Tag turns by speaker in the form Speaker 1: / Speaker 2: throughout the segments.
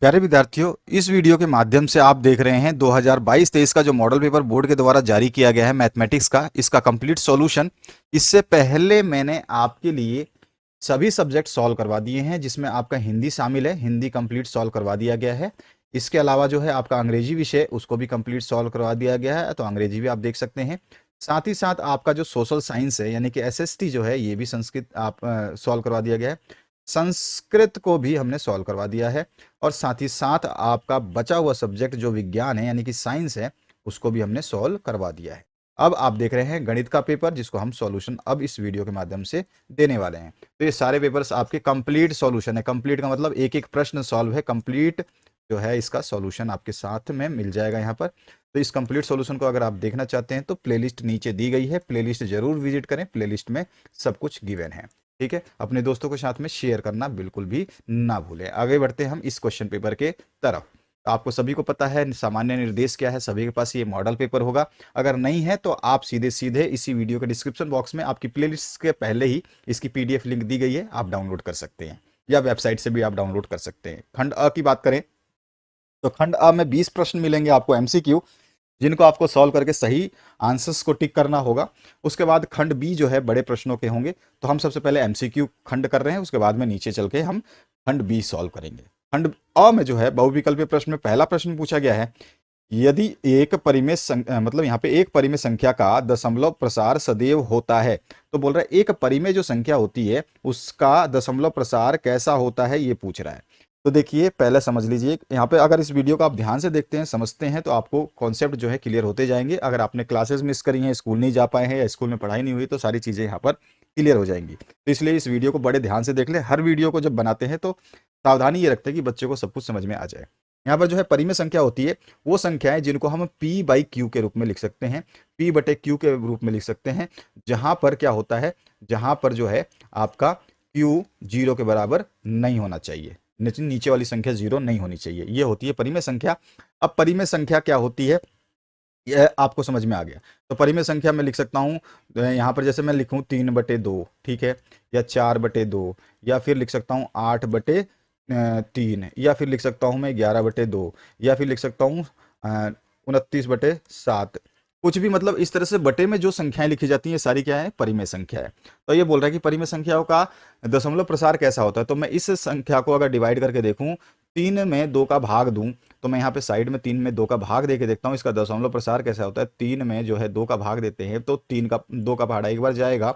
Speaker 1: प्यारे विद्यार्थियों, इस वीडियो के माध्यम से आप देख रहे हैं 2022-23 का जो मॉडल पेपर बोर्ड के द्वारा जारी किया गया है मैथमेटिक्स का, इसका कंप्लीट सॉल्यूशन। इससे पहले मैंने आपके लिए सभी सब्जेक्ट सॉल्व करवा दिए हैं, जिसमें आपका हिंदी शामिल है। हिंदी कंप्लीट सॉल्व करवा दिया गया है। इसके अलावा जो है आपका अंग्रेजी विषय, उसको भी कंप्लीट सॉल्व करवा दिया गया है, तो अंग्रेजी भी आप देख सकते हैं। साथ ही साथ आपका जो सोशल साइंस है यानी कि एसएसटी जो है, ये भी संस्कृत आप सॉल्व करवा दिया गया है। संस्कृत को भी हमने सॉल्व करवा दिया है। और साथ ही साथ आपका बचा हुआ सब्जेक्ट जो विज्ञान है यानी कि साइंस है, उसको भी हमने सॉल्व करवा दिया है। अब आप देख रहे हैं गणित का पेपर, जिसको हम सॉल्यूशन अब इस वीडियो के माध्यम से देने वाले हैं। तो ये सारे पेपर्स आपके कंप्लीट सॉल्यूशन है। कंप्लीट का मतलब एक एक प्रश्न सॉल्व है। कंप्लीट जो है इसका सॉल्यूशन आपके साथ में मिल जाएगा यहाँ पर। तो इस कंप्लीट सॉल्यूशन को अगर आप देखना चाहते हैं तो प्लेलिस्ट नीचे दी गई है, प्लेलिस्ट जरूर विजिट करें। प्लेलिस्ट में सब कुछ गिवन है। ठीक है, अपने दोस्तों के साथ में शेयर करना बिल्कुल भी ना भूलें। आगे बढ़ते हैं हम इस क्वेश्चन पेपर के तरफ। तो आपको सभी को पता है सामान्य निर्देश क्या है, सभी के पास ये मॉडल पेपर होगा। अगर नहीं है तो आप सीधे सीधे इसी वीडियो के डिस्क्रिप्शन बॉक्स में आपकी प्लेलिस्ट के पहले ही इसकी पीडीएफ लिंक दी गई है, आप डाउनलोड कर सकते हैं, या वेबसाइट से भी आप डाउनलोड कर सकते हैं। खंड अ की बात करें तो खंड अ में 20 प्रश्न मिलेंगे आपको एमसीक्यू, जिनको आपको सॉल्व करके सही आंसर्स को टिक करना होगा। उसके बाद खंड बी जो है बड़े प्रश्नों के होंगे। तो हम सबसे पहले एमसीक्यू खंड कर रहे हैं, उसके बाद में नीचे चल के हम खंड बी सॉल्व करेंगे। खंड अ में जो है बहुविकल्पीय प्रश्न में पहला प्रश्न पूछा गया है, यदि एक परिमेय मतलब यहाँ पे एक परिमेय संख्या का दशमलव प्रसार सदैव होता है। तो बोल रहा है एक परिमेय जो संख्या होती है उसका दशमलव प्रसार कैसा होता है, ये पूछ रहा है। तो देखिए पहले समझ लीजिए, यहाँ पे अगर इस वीडियो को आप ध्यान से देखते हैं, समझते हैं, तो आपको कॉन्सेप्ट जो है क्लियर होते जाएंगे। अगर आपने क्लासेस मिस करी हैं, स्कूल नहीं जा पाए हैं या स्कूल में पढ़ाई नहीं हुई, तो सारी चीज़ें यहाँ पर क्लियर हो जाएंगी। तो इसलिए इस वीडियो को बड़े ध्यान से देख ले। हर वीडियो को जब बनाते हैं तो सावधानी ये रखते हैं कि बच्चे को सब कुछ समझ में आ जाए। यहाँ पर जो है परिमेय संख्या होती है वो संख्याएं जिनको हम पी बाई क्यू के रूप में लिख सकते हैं, पी बटे क्यू के रूप में लिख सकते हैं। जहां पर क्या होता है, जहां पर जो है आपका क्यू जीरो के बराबर नहीं होना चाहिए, नीचे वाली संख्या जीरो नहीं होनी चाहिए, ये होती है परिमेय संख्या। अब परिमेय संख्या क्या होती है, यह आपको समझ में आ गया। तो परिमेय संख्या में लिख सकता हूँ, यहाँ पर जैसे मैं लिखूँ 3/2, ठीक है, या 4/2, या फिर लिख सकता हूँ 8/3, या फिर लिख सकता हूँ मैं 11/2, या फिर लिख सकता हूँ 29/7। कुछ भी, मतलब इस तरह से बटे में जो संख्याएं लिखी जाती हैं ये सारी क्या है, परिमेय संख्या है। तो ये बोल रहा है कि परिमेय संख्याओं का दशमलव प्रसार कैसा होता है। तो मैं इस संख्या को अगर डिवाइड करके देखूं, 3 में 2 का भाग दूं, तो मैं यहाँ पे साइड में 3 में 2 का भाग देके देखता हूँ इसका दशमलव प्रसार कैसा होता है। 3 में जो है 2 का भाग देते हैं तो 2 का भाड़ा एक बार जाएगा,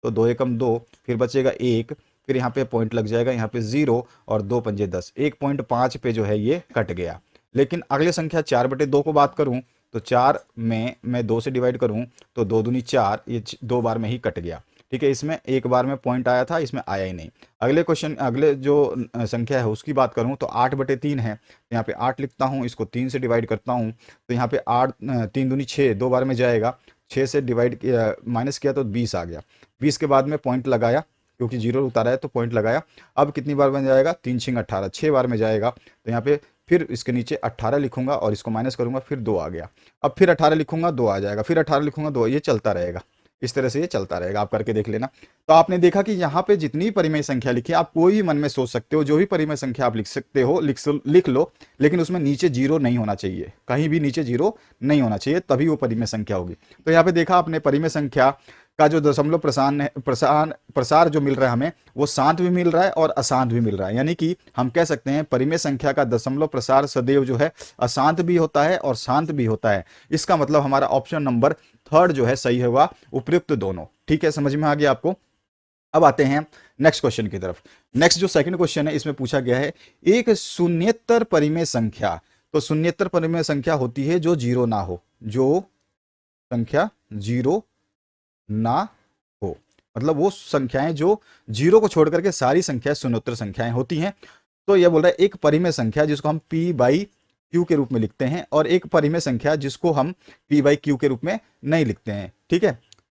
Speaker 1: तो 2 एकम 2, फिर बचेगा 1, फिर यहाँ पे पॉइंट लग जाएगा, यहाँ पे 0, और 2 पंजे 10, 1.5 पे जो है ये कट गया। लेकिन अगले संख्या 4/2 को बात करूं, तो 4 में मैं 2 से डिवाइड करूं तो 2 दूनी 4, ये 2 बार में ही कट गया। ठीक है, इसमें एक बार में पॉइंट आया था, इसमें आया ही नहीं। अगले क्वेश्चन, अगले जो संख्या है उसकी बात करूं तो 8/3 है। यहाँ पे 8 लिखता हूँ, इसको 3 से डिवाइड करता हूँ, तो यहाँ पे 8, 3 दूनी 6, 2 बार में जाएगा। 6 से डिवाइड किया, माइनस किया तो 20 आ गया। 20 के बाद में पॉइंट लगाया, क्योंकि जीरो उतारा है तो पॉइंट लगाया। अब कितनी बार बन जाएगा, 3 6 18, 6 बार में जाएगा। तो यहाँ पे फिर इसके नीचे 18 लिखूंगा और इसको माइनस करूंगा, फिर 2 आ गया। अब फिर 18 लिखूंगा, 2 आ जाएगा, फिर 18 लिखूंगा, 2, ये चलता रहेगा। इस तरह से ये चलता रहेगा, आप करके देख लेना। तो आपने देखा कि यहाँ पे जितनी परिमेय संख्या लिखी है, आप कोई भी मन में सोच सकते हो, जो भी परिमेय संख्या आप लिख सकते हो, लिख लो, लेकिन उसमें नीचे जीरो नहीं होना चाहिए, कहीं भी नीचे जीरो नहीं होना चाहिए, तभी वो परिमेय संख्या होगी। तो यहाँ पे देखा आपने परिमेय संख्या का जो दशमलव प्रसार जो मिल रहा है हमें, वो शांत भी मिल रहा है और अशांत भी मिल रहा है। यानी कि हम कह सकते हैं परिमेय संख्या का दशमलव प्रसार सदैव जो है अशांत भी होता है और शांत भी होता है। इसका मतलब हमारा ऑप्शन नंबर थर्ड जो है सही होगा, उपयुक्त दोनों। ठीक है, समझ में आ गया आपको। अब आते हैं नेक्स्ट क्वेश्चन की तरफ। नेक्स्ट जो सेकंड क्वेश्चन है, इसमें पूछा गया है एक शून्येतर परिमेय संख्या। तो शून्येतर परिमेय संख्या होती है जो जीरो ना हो, जो संख्या जीरो ना हो, मतलब वो संख्याएं जो जीरो को छोड़ करके सारी संख्याएं शून्योत्तर संख्याएं होती हैं। तो यह बोल रहा है एक परिमेय संख्या जिसको हम पी बाई क्यू के रूप में लिखते हैं, और एक परिमेय संख्या जिसको हम पी बाई क्यू के रूप में नहीं लिखते हैं। ठीक है,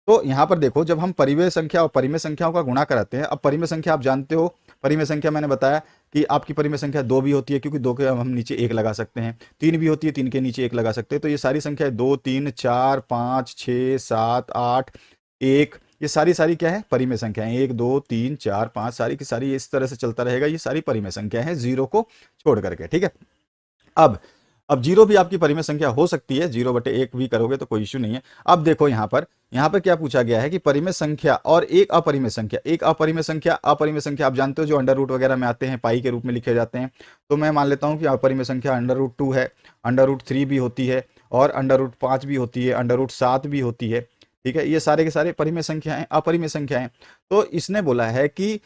Speaker 1: तो यहां पर देखो, जब हम परिमेय संख्या और परिमेय संख्याओं का गुणा कराते हैं, अब परिमेय संख्या आप जानते हो, परिमेय संख्या मैंने बताया कि आपकी परिमेय संख्या 2 भी होती है, क्योंकि 2 के हम नीचे 1 लगा सकते हैं। 3 भी होती है, 3 के नीचे 1 लगा सकते हैं। तो ये सारी संख्या 2 3 4 5 6 7 8 1 ये सारी क्या है, परिमेय संख्याएं, 1 2 3 4 5 सारी की सारी इस तरह से चलता रहेगा, ये सारी परिमेय संख्या है जीरो को छोड़ करके, ठीक है। अब अब जीरो भी आपकी परिमेय संख्या हो सकती है, 0/1 भी करोगे तो कोई इश्यू नहीं है। अब देखो यहाँ पर क्या पूछा गया है कि परिमेय संख्या और एक अपरिमेय संख्या, अपरिमेय संख्या आप जानते हो जो अंडर रूट वगैरह में आते हैं, पाई के रूप में लिखे जाते हैं। तो मैं मान लेता हूं कि अपरिमेय संख्या अंडर रूट 2 है, अंडर रूट 3 भी होती है, और अंडर रूट 5 भी होती है, अंडर रूट 7 भी होती है, ठीक है। ये सारे के सारे परिमेय संख्याएं, अपरिमेय संख्याएं। तो इसने बोला है कि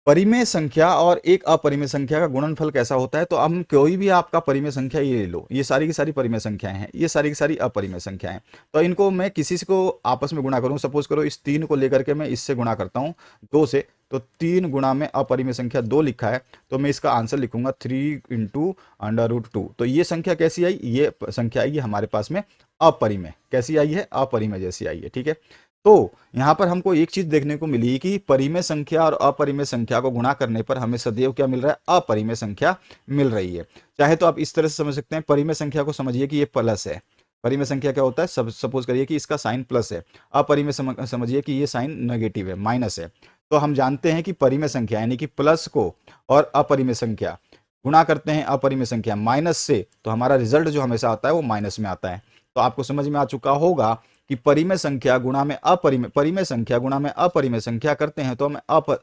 Speaker 1: परिमेय संख्या और एक अपरिमेय संख्या का गुणनफल कैसा होता है। तो हम कोई भी आपका परिमेय संख्या ये ले लो, ये सारी की सारी परिमेय संख्याएं हैं, ये सारी की सारी अपरिमेय संख्याएं। तो इनको मैं किसी से को आपस में गुणा करूं, सपोज करो इस 3 को लेकर के मैं इससे गुणा करता हूं 2 से, तो 3 गुणा में अपरिमेय संख्या 2 लिखा है, तो मैं इसका आंसर लिखूंगा 3 इंटू अंडर रूट 2। तो ये संख्या कैसी आई, ये संख्या आई है हमारे पास में अपरिमेय, कैसी आई है, अपरिमेय जैसी आई है, ठीक है। तो यहां पर हमको एक चीज देखने को मिली कि परिमेय संख्या और अपरिमेय संख्या को गुणा करने पर हमें सदैव क्या मिल रहा है, अपरिमेय संख्या मिल रही है। चाहे तो आप इस तरह से समझ सकते हैं, परिमेय संख्या को समझिए कि ये प्लस है, परिमेय संख्या क्या होता है, सपोज करिए कि इसका साइन प्लस है, अपरिमेय समझिए कि ये साइन नेगेटिव है, माइनस है। तो हम जानते हैं कि परिमेय संख्या यानी कि प्लस को और अपरिमेय संख्या गुणा करते हैं अपरिमेय संख्या माइनस से, तो हमारा रिजल्ट जो हमेशा आता है वो माइनस में आता है। तो आपको समझ में आ चुका होगा कि परिमेय संख्या गुणा में परिमेय संख्या गुणा में अपरिमेय संख्या करते हैं तो हमें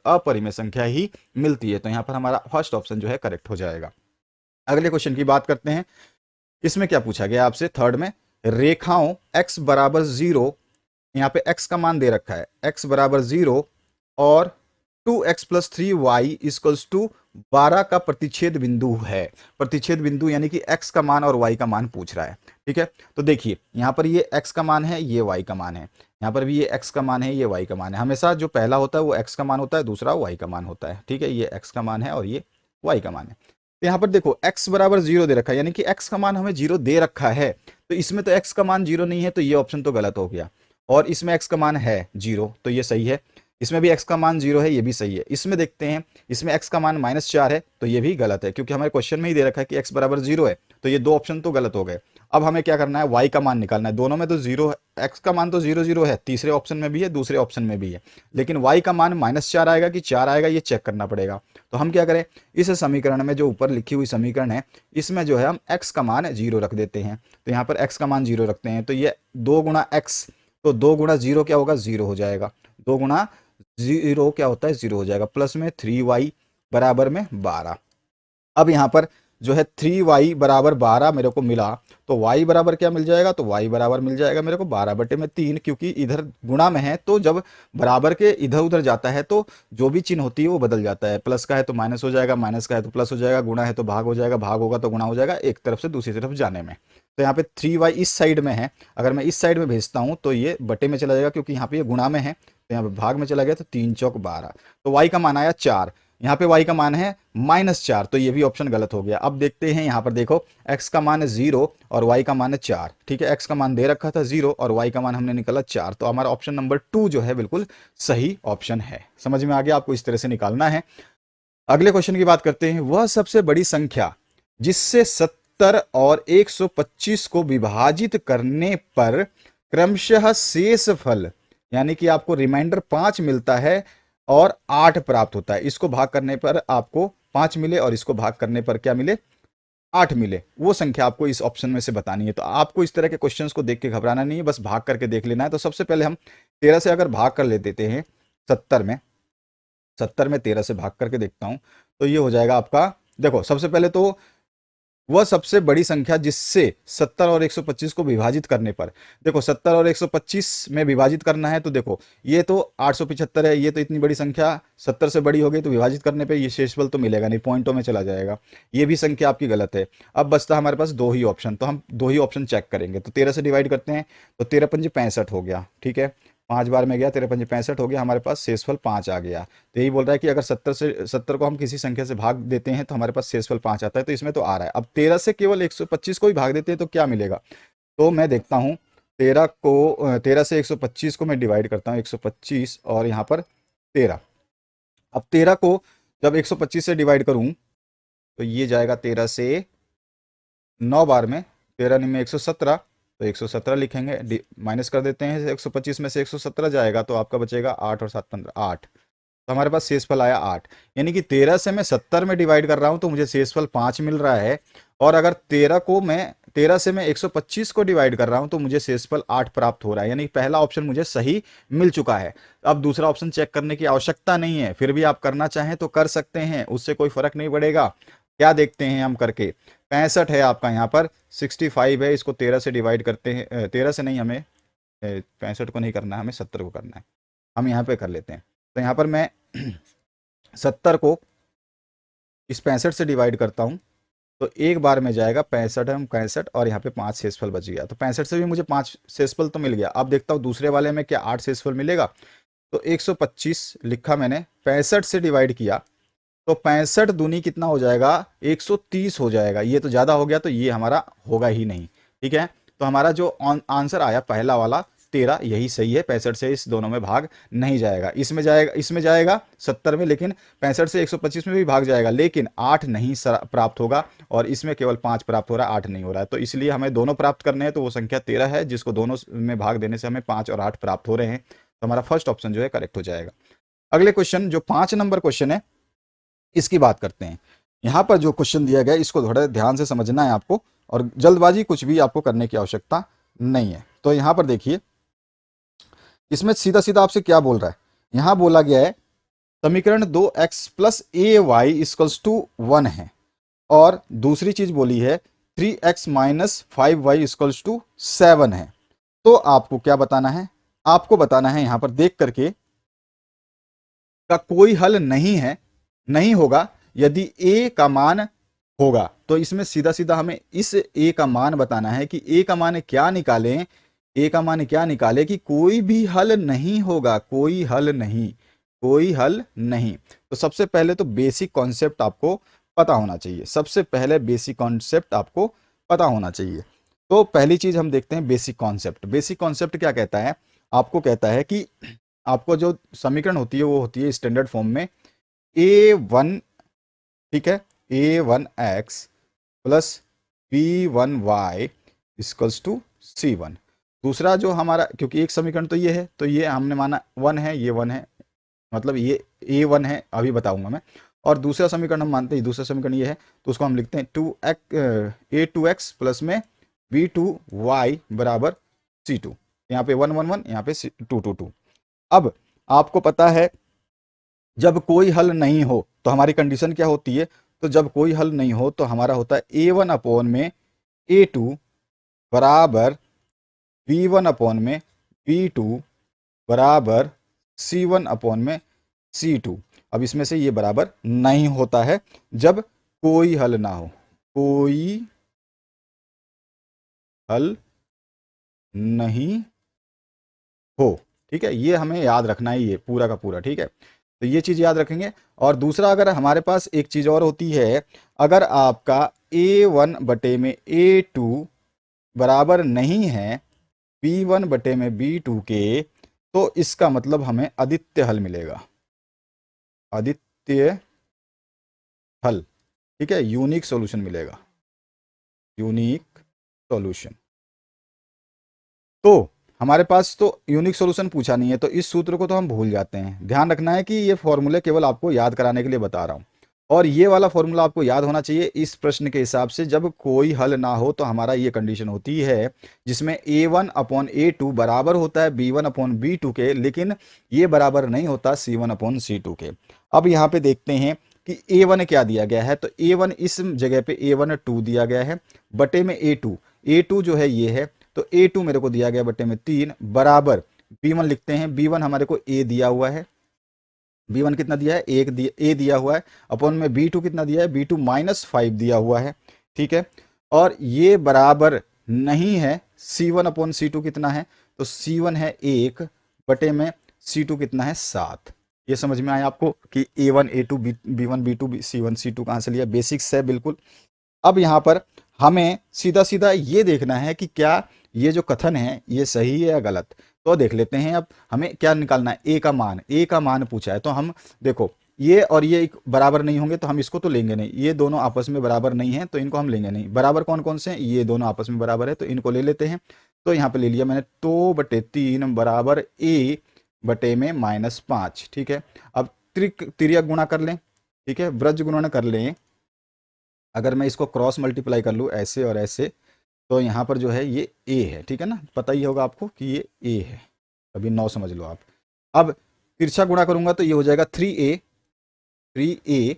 Speaker 1: अपरिमेय संख्या ही मिलती है। तो यहां पर हमारा फर्स्ट ऑप्शन जो है करेक्ट हो जाएगा। अगले क्वेश्चन की बात करते हैं। इसमें क्या पूछा गया आपसे, थर्ड में, रेखाओं x बराबर 0, यहाँ पे x का मान दे रखा है, x बराबर 0 और 2x plus 3y equals to 12 का प्रतिच्छेद बिंदु है। प्रतिच्छेद बिंदु यानी कि x का मान और y का मान पूछ रहा है, ठीक है। तो देखिए यहां पर ये x का मान है, ये y का मान है, यहां पर भी ये x का मान है, ये y का मान है। हमेशा जो पहला होता है वो x का मान होता है, दूसरा y का मान होता है, ठीक है। ये x का मान है और ये y का मान है। तो यहाँ पर देखो x बराबर 0 दे रखा है, यानी कि x का मान हमें 0 दे रखा है, तो इसमें तो x का मान 0 नहीं है, तो ये ऑप्शन तो गलत हो गया। और इसमें x का मान है 0, तो ये सही है। इसमें भी x का मान 0 है, ये भी सही है। इसमें देखते हैं, इसमें x का मान -4 है, तो ये भी गलत है, क्योंकि हमारे क्वेश्चन में ही दे रखा है कि x बराबर 0 है, तो ये दो ऑप्शन तो गलत हो गए। अब हमें क्या करना है, y का मान निकालना है। दोनों में तो 0 है, x का मान तो 0 0 है, तीसरे ऑप्शन में भी है, दूसरे ऑप्शन में भी है, लेकिन y का मान -4 आएगा कि 4 आएगा, ये चेक करना पड़ेगा। तो हम क्या करें, इस समीकरण में जो ऊपर लिखी हुई समीकरण है, इसमें जो है हम x का मान 0 रख देते हैं। तो यहाँ पर x का मान 0 रखते हैं, तो ये 2 गुणा x, तो 2 गुणा 0 क्या होगा, 0 हो जाएगा। 2 गुणा 0 क्या होता है, 0 हो जाएगा, प्लस में 3y बराबर में 12। अब यहाँ पर जो है 3y बराबर 12 मेरे को मिला, तो y बराबर क्या मिल जाएगा, तो y बराबर मिल जाएगा मेरे को 12/3, क्योंकि इधर गुणा में है, तो जब बराबर के इधर उधर जाता है तो जो भी चिन्ह होती है वो बदल जाता है। प्लस का है तो माइनस हो जाएगा, माइनस का है तो प्लस हो जाएगा, गुणा है तो भाग हो जाएगा, भाग होगा तो गुणा हो जाएगा, एक तरफ से दूसरी तरफ जाने में। तो यहाँ पे 3y इस साइड में है, अगर मैं इस साइड में भेजता हूँ तो ये बटे में चला जाएगा, क्योंकि यहाँ पे ये गुणा में है, तो यहाँ पे भाग में चला गया, तो 3 चौक 12। तो y का मान आया 4, यहाँ पे y का मान है -4, तो ये भी ऑप्शन गलत हो गया। अब देखते हैं, यहाँ पर देखो x का मान है 0 और y का मान है 4, ठीक है। x का मान दे रखा था 0 और y का मान हमने निकाला 4, तो हमारा ऑप्शन नंबर 2 जो है बिल्कुल सही ऑप्शन है। समझ में आ गया, आपको इस तरह से निकालना है। अगले क्वेश्चन की बात करते हैं। वह सबसे बड़ी संख्या जिससे 70 और 125 को विभाजित करने पर क्रमशः शेष फल यानी कि आपको रिमाइंडर 5 मिलता है और 8 प्राप्त होता है। इसको भाग करने पर आपको 5 मिले और इसको भाग करने पर क्या मिले, 8 मिले, वो संख्या आपको इस ऑप्शन में से बतानी है। तो आपको इस तरह के क्वेश्चंस को देख के घबराना नहीं है, बस भाग करके देख लेना है। तो सबसे पहले हम 13 से अगर भाग कर ले देते हैं 70 में, 70 में 13 से भाग करके देखता हूं, तो ये हो जाएगा आपका, देखो सबसे पहले तो वह सबसे बड़ी संख्या जिससे 70 और 125 को विभाजित करने पर, देखो 70 और 125 में विभाजित करना है, तो देखो ये तो 875 है, ये तो इतनी बड़ी संख्या 70 से बड़ी हो गई, तो विभाजित करने पे ये शेषफल तो मिलेगा नहीं, पॉइंटों में चला जाएगा, ये भी संख्या आपकी गलत है। अब बचता हमारे पास दो ही ऑप्शन, तो हम दो ही ऑप्शन चेक करेंगे। तो 13 से डिवाइड करते हैं, तो 13 पंजे 65 हो गया, ठीक है, 5 बार में गया, 13 पंजे 65 हो गया, हमारे पास शेषफल 5 आ गया। तो यही बोल रहा है कि अगर 70 को हम किसी संख्या से भाग देते हैं तो हमारे पास शेषफल 5 आता है, तो इसमें तो आ रहा है। अब 13 से केवल 125 को ही भाग देते हैं तो क्या मिलेगा, तो मैं देखता हूँ 13 से 125 को मैं डिवाइड करता हूँ, 125 और यहाँ पर 13। अब 13 को जब 125 से डिवाइड करूँ तो ये जाएगा 13 से 9 बार में, 13 में 117, तो 117 लिखेंगे, माइनस कर देते हैं, 125 में से 117 जाएगा तो आपका बचेगा 8 और 7 15 8। तो हमारे पास शेषफल आया 8। यानी कि 13 से मैं 70 में डिवाइड कर रहा हूं तो मुझे शेषफल 5 मिल रहा है। और अगर 13 से मैं 125 को डिवाइड कर रहा हूं तो मुझे शेषफल 8 प्राप्त हो रहा है। यानी पहला ऑप्शन मुझे सही मिल चुका है। अब दूसरा ऑप्शन चेक करने की आवश्यकता नहीं है, फिर भी आप करना चाहें तो कर सकते हैं, उससे कोई फर्क नहीं पड़ेगा। क्या देखते हैं हम करके, 65 है आपका यहाँ पर, 65 है, इसको 13 से डिवाइड करते हैं, 13 से नहीं, हमें 65 को नहीं करना है, हमें 70 को करना है। हम यहाँ पे कर लेते हैं। तो यहाँ पर मैं 70 को इस 65 से डिवाइड करता हूँ तो एक बार में जाएगा 65 है 65, और यहाँ पे 5 शेषफल बच गया। तो 65 से भी मुझे 5 शेषफल तो मिल गया। अब देखता हूँ दूसरे वाले में क्या 8 शेषफल मिलेगा। तो 125 लिखा मैंने, 65 से डिवाइड किया तो 65 दूनी कितना हो जाएगा, 130 हो जाएगा। ये तो ज़्यादा हो गया, तो ये हमारा होगा ही नहीं। ठीक है, तो हमारा जो आंसर आया पहला वाला 13, यही सही है। 65 से इस दोनों में भाग नहीं जाएगा। इसमें जाएगा 70 में, लेकिन 65 से 125 में भी भाग जाएगा, लेकिन 8 नहीं प्राप्त होगा। और इसमें केवल 5 प्राप्त हो रहा है, 8 नहीं हो रहा है। तो इसलिए हमें दोनों प्राप्त करने हैं, तो वो संख्या 13 है, जिसको दोनों में भाग देने से हमें 5 और 8 प्राप्त हो रहे हैं। तो हमारा फर्स्ट ऑप्शन जो है करेक्ट हो जाएगा। अगले क्वेश्चन, जो 5 नंबर क्वेश्चन है, इसकी बात करते हैं। यहां पर जो क्वेश्चन दिया गया है इसको थोड़ा ध्यान से समझना है आपको, और जल्दबाजी कुछ भी आपको करने की आवश्यकता नहीं है। तो यहां पर देखिए, इसमें सीधा सीधा आपसे क्या बोल रहा है। यहां बोला गया है समीकरण 2x plus A Y equals to 1 है, और दूसरी चीज बोली है 3x minus 5y equals to 7 है। तो आपको क्या बताना है, आपको बताना है यहां पर देख करके का कोई हल नहीं है, नहीं होगा यदि a का मान होगा। तो इसमें सीधा सीधा हमें इस a का मान बताना है कि a का मान क्या निकालें। a का मान क्या निकाले कि कोई भी हल नहीं होगा, कोई हल नहीं, कोई हल नहीं। तो सबसे पहले तो बेसिक कॉन्सेप्ट आपको पता होना चाहिए, सबसे पहले बेसिक कॉन्सेप्ट आपको पता होना चाहिए। तो पहली चीज हम देखते हैं बेसिक कॉन्सेप्ट। बेसिक कॉन्सेप्ट क्या कहता है, आपको कहता है कि आपको जो समीकरण होती है वो होती है स्टैंडर्ड फॉर्म में a1, ठीक है, a1x plus b1y equals to c1। दूसरा जो हमारा, क्योंकि एक समीकरण तो ये है, तो ये हमने माना 1 है, ये 1 है, मतलब ये a1 है, अभी बताऊंगा मैं। और दूसरा समीकरण हम मानते हैं, दूसरा समीकरण ये है, तो उसको हम लिखते हैं a2x प्लस में b2y बराबर c2। यहाँ पे 1 1 1, यहाँ पे 2 2 2। अब आपको पता है जब कोई हल नहीं हो तो हमारी कंडीशन क्या होती है। तो जब कोई हल नहीं हो तो हमारा होता है a1 अपॉन में a2 बराबर b1 अपॉन में b2 बराबर c1 अपॉन में c2। अब इसमें से ये बराबर नहीं होता है जब कोई हल ना हो, कोई हल नहीं हो। ठीक है, ये हमें याद रखना है, ये पूरा का पूरा। ठीक है, तो ये चीज याद रखेंगे। और दूसरा, अगर हमारे पास एक चीज और होती है, अगर आपका a1 बटे में a2 बराबर नहीं है b1 बटे में b2 के, तो इसका मतलब हमें अद्वितीय हल मिलेगा, अद्वितीय हल। ठीक है, यूनिक सॉल्यूशन मिलेगा, यूनिक सॉल्यूशन। तो हमारे पास तो यूनिक सॉल्यूशन पूछा नहीं है, तो इस सूत्र को तो हम भूल जाते हैं। ध्यान रखना है कि ये फॉर्मूले केवल आपको याद कराने के लिए बता रहा हूं, और ये वाला फॉर्मूला आपको याद होना चाहिए इस प्रश्न के हिसाब से। जब कोई हल ना हो तो हमारा ये कंडीशन होती है जिसमें a1 अपॉन a2 बराबर होता है b1 अपॉन b2 के, लेकिन ये बराबर नहीं होता c1 अपॉन c2 के। अब यहाँ पे देखते हैं कि a1 क्या दिया गया है। तो a1 इस जगह पे a1 2 दिया गया है, बटे में a2 जो है ये है, तो a2 मेरे को दिया गया बटे में 3 बराबर b1 लिखते हैं। b1 हमारे को a दिया हुआ है, b1 कितना दिया है, a दिया हुआ है, अपॉन में b2 कितना दिया है, b2 माइनस 5 दिया हुआ है। ठीक है, और ये बराबर नहीं है c1 अपॉन c2 कितना है, तो c1 है 1 बटे में c2 कितना है 7। ये समझ में आया आपको कि a1 a2 b1 b2 c1 c2 कहाँ से लिया, बेसिक्स है बिल्कुल। अब यहाँ पर हमें सीधा सीधा ये देखना है कि क्या ये जो कथन है ये सही है या गलत। तो देख लेते हैं। अब हमें क्या निकालना है, ए का मान, ए का मान पूछा है। तो हम देखो ये और ये बराबर नहीं होंगे तो हम इसको तो लेंगे नहीं, ये दोनों आपस में बराबर नहीं है तो इनको हम लेंगे नहीं। बराबर कौन कौन से हैं, ये दोनों आपस में बराबर है तो इनको ले लेते हैं। तो यहाँ पे ले लिया मैंने, तो बटे 3 बराबर a बटे में -5। ठीक है, अब तिर्यक गुणा कर लें, ठीक है, ब्रज गुणन कर लें। अगर मैं इसको क्रॉस मल्टीप्लाई कर लूँ ऐसे और ऐसे, तो यहाँ पर जो है ये a है, ठीक है ना, पता ही होगा आपको कि ये a है, अभी 9 समझ लो आप। अब तिरछा गुणा करूंगा तो ये हो जाएगा 3a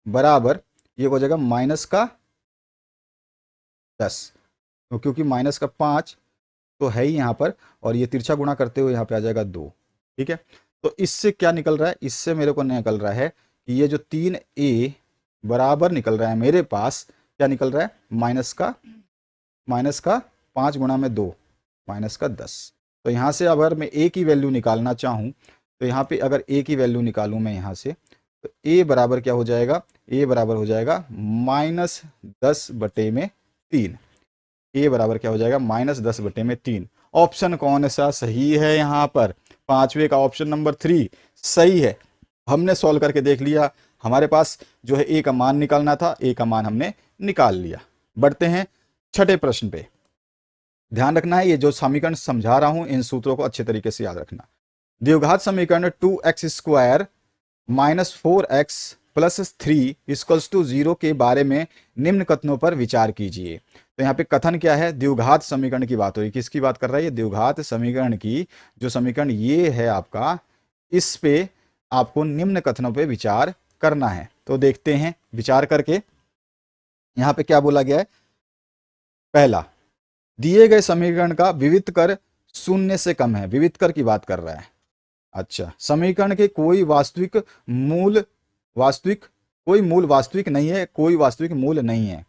Speaker 1: बराबर, ये हो जाएगा -10, तो क्योंकि -5 तो है ही यहाँ पर, और ये तिरछा गुणा करते हुए यहाँ पे आ जाएगा 2। ठीक है, तो इससे क्या निकल रहा है, इससे मेरे को निकल रहा है कि ये जो 3a बराबर निकल रहा है मेरे पास, क्या निकल रहा है, माइनस का 5 गुणा में 2, -10। तो यहाँ से अगर मैं a की वैल्यू निकालना चाहूँ, तो यहाँ पे अगर a की वैल्यू निकालूँ मैं यहाँ से, तो a बराबर क्या हो जाएगा, a बराबर हो जाएगा -10 बटे में 3। a बराबर क्या हो जाएगा, -10 बटे में 3। ऑप्शन कौन सा सही है यहाँ पर, पांचवे का ऑप्शन नंबर 3 सही है। हमने सॉल्व करके देख लिया, हमारे पास जो है a का मान निकालना था, a का मान हमने निकाल लिया। बढ़ते हैं छठे प्रश्न पे। ध्यान रखना है, ये जो समीकरण समझा रहा हूं इन सूत्रों को अच्छे तरीके से याद रखना। द्विघात समीकरण 2x² -4x + 3 = 0 के बारे में निम्न कथनों पर विचार कीजिए। तो यहाँ पे कथन क्या है, द्विघात समीकरण की बात हो रही, किसकी बात कर रहा है, ये द्विघात समीकरण की, जो समीकरण ये है आपका, इस पे आपको निम्न कथनों पे विचार करना है। तो देखते हैं विचार करके, यहाँ पे क्या बोला गया है। पहला, दिए गए समीकरण का विविध कर 0 से कम है, विविध कर की बात कर रहा है। अच्छा, समीकरण के कोई मूल वास्तविक नहीं है, कोई वास्तविक मूल नहीं है।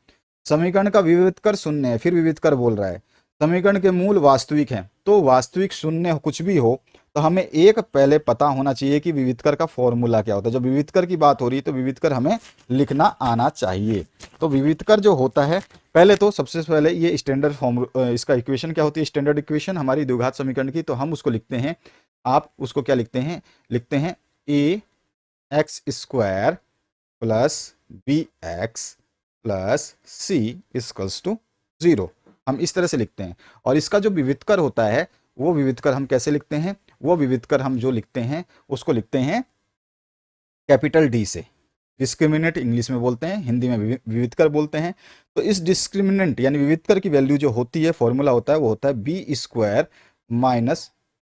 Speaker 1: समीकरण का विविध कर 0 है, फिर विविध कर बोल रहा है। समीकरण के मूल वास्तविक हैं, तो वास्तविक 0 कुछ भी हो तो हमें एक पहले पता होना चाहिए कि विविध कर का फॉर्मूला क्या होता है। जब विविध कर की बात हो रही है तो विविध कर हमें लिखना आना चाहिए। तो विविध कर जो होता है, पहले तो सबसे पहले ये स्टैंडर्ड फॉर्म, इसका इक्वेशन क्या होती है, स्टैंडर्ड इक्वेशन हमारी द्विघात समीकरण की, तो हम उसको लिखते हैं, आप उसको क्या लिखते हैं ax² + bx + c = 0। हम इस तरह से लिखते हैं। और इसका जो विविधकर होता है, वो विविधकर हम कैसे लिखते हैं, वो विविधकर हम जो लिखते हैं उसको लिखते हैं कैपिटल डी से। डिस्क्रिमिनेंट इंग्लिश में बोलते हैं, हिंदी में विविधकर बोलते हैं। तो इस डिस्क्रिमिनेंट यानी विविधकर की वैल्यू जो होती है, फॉर्मूला होता है, वो होता है b² -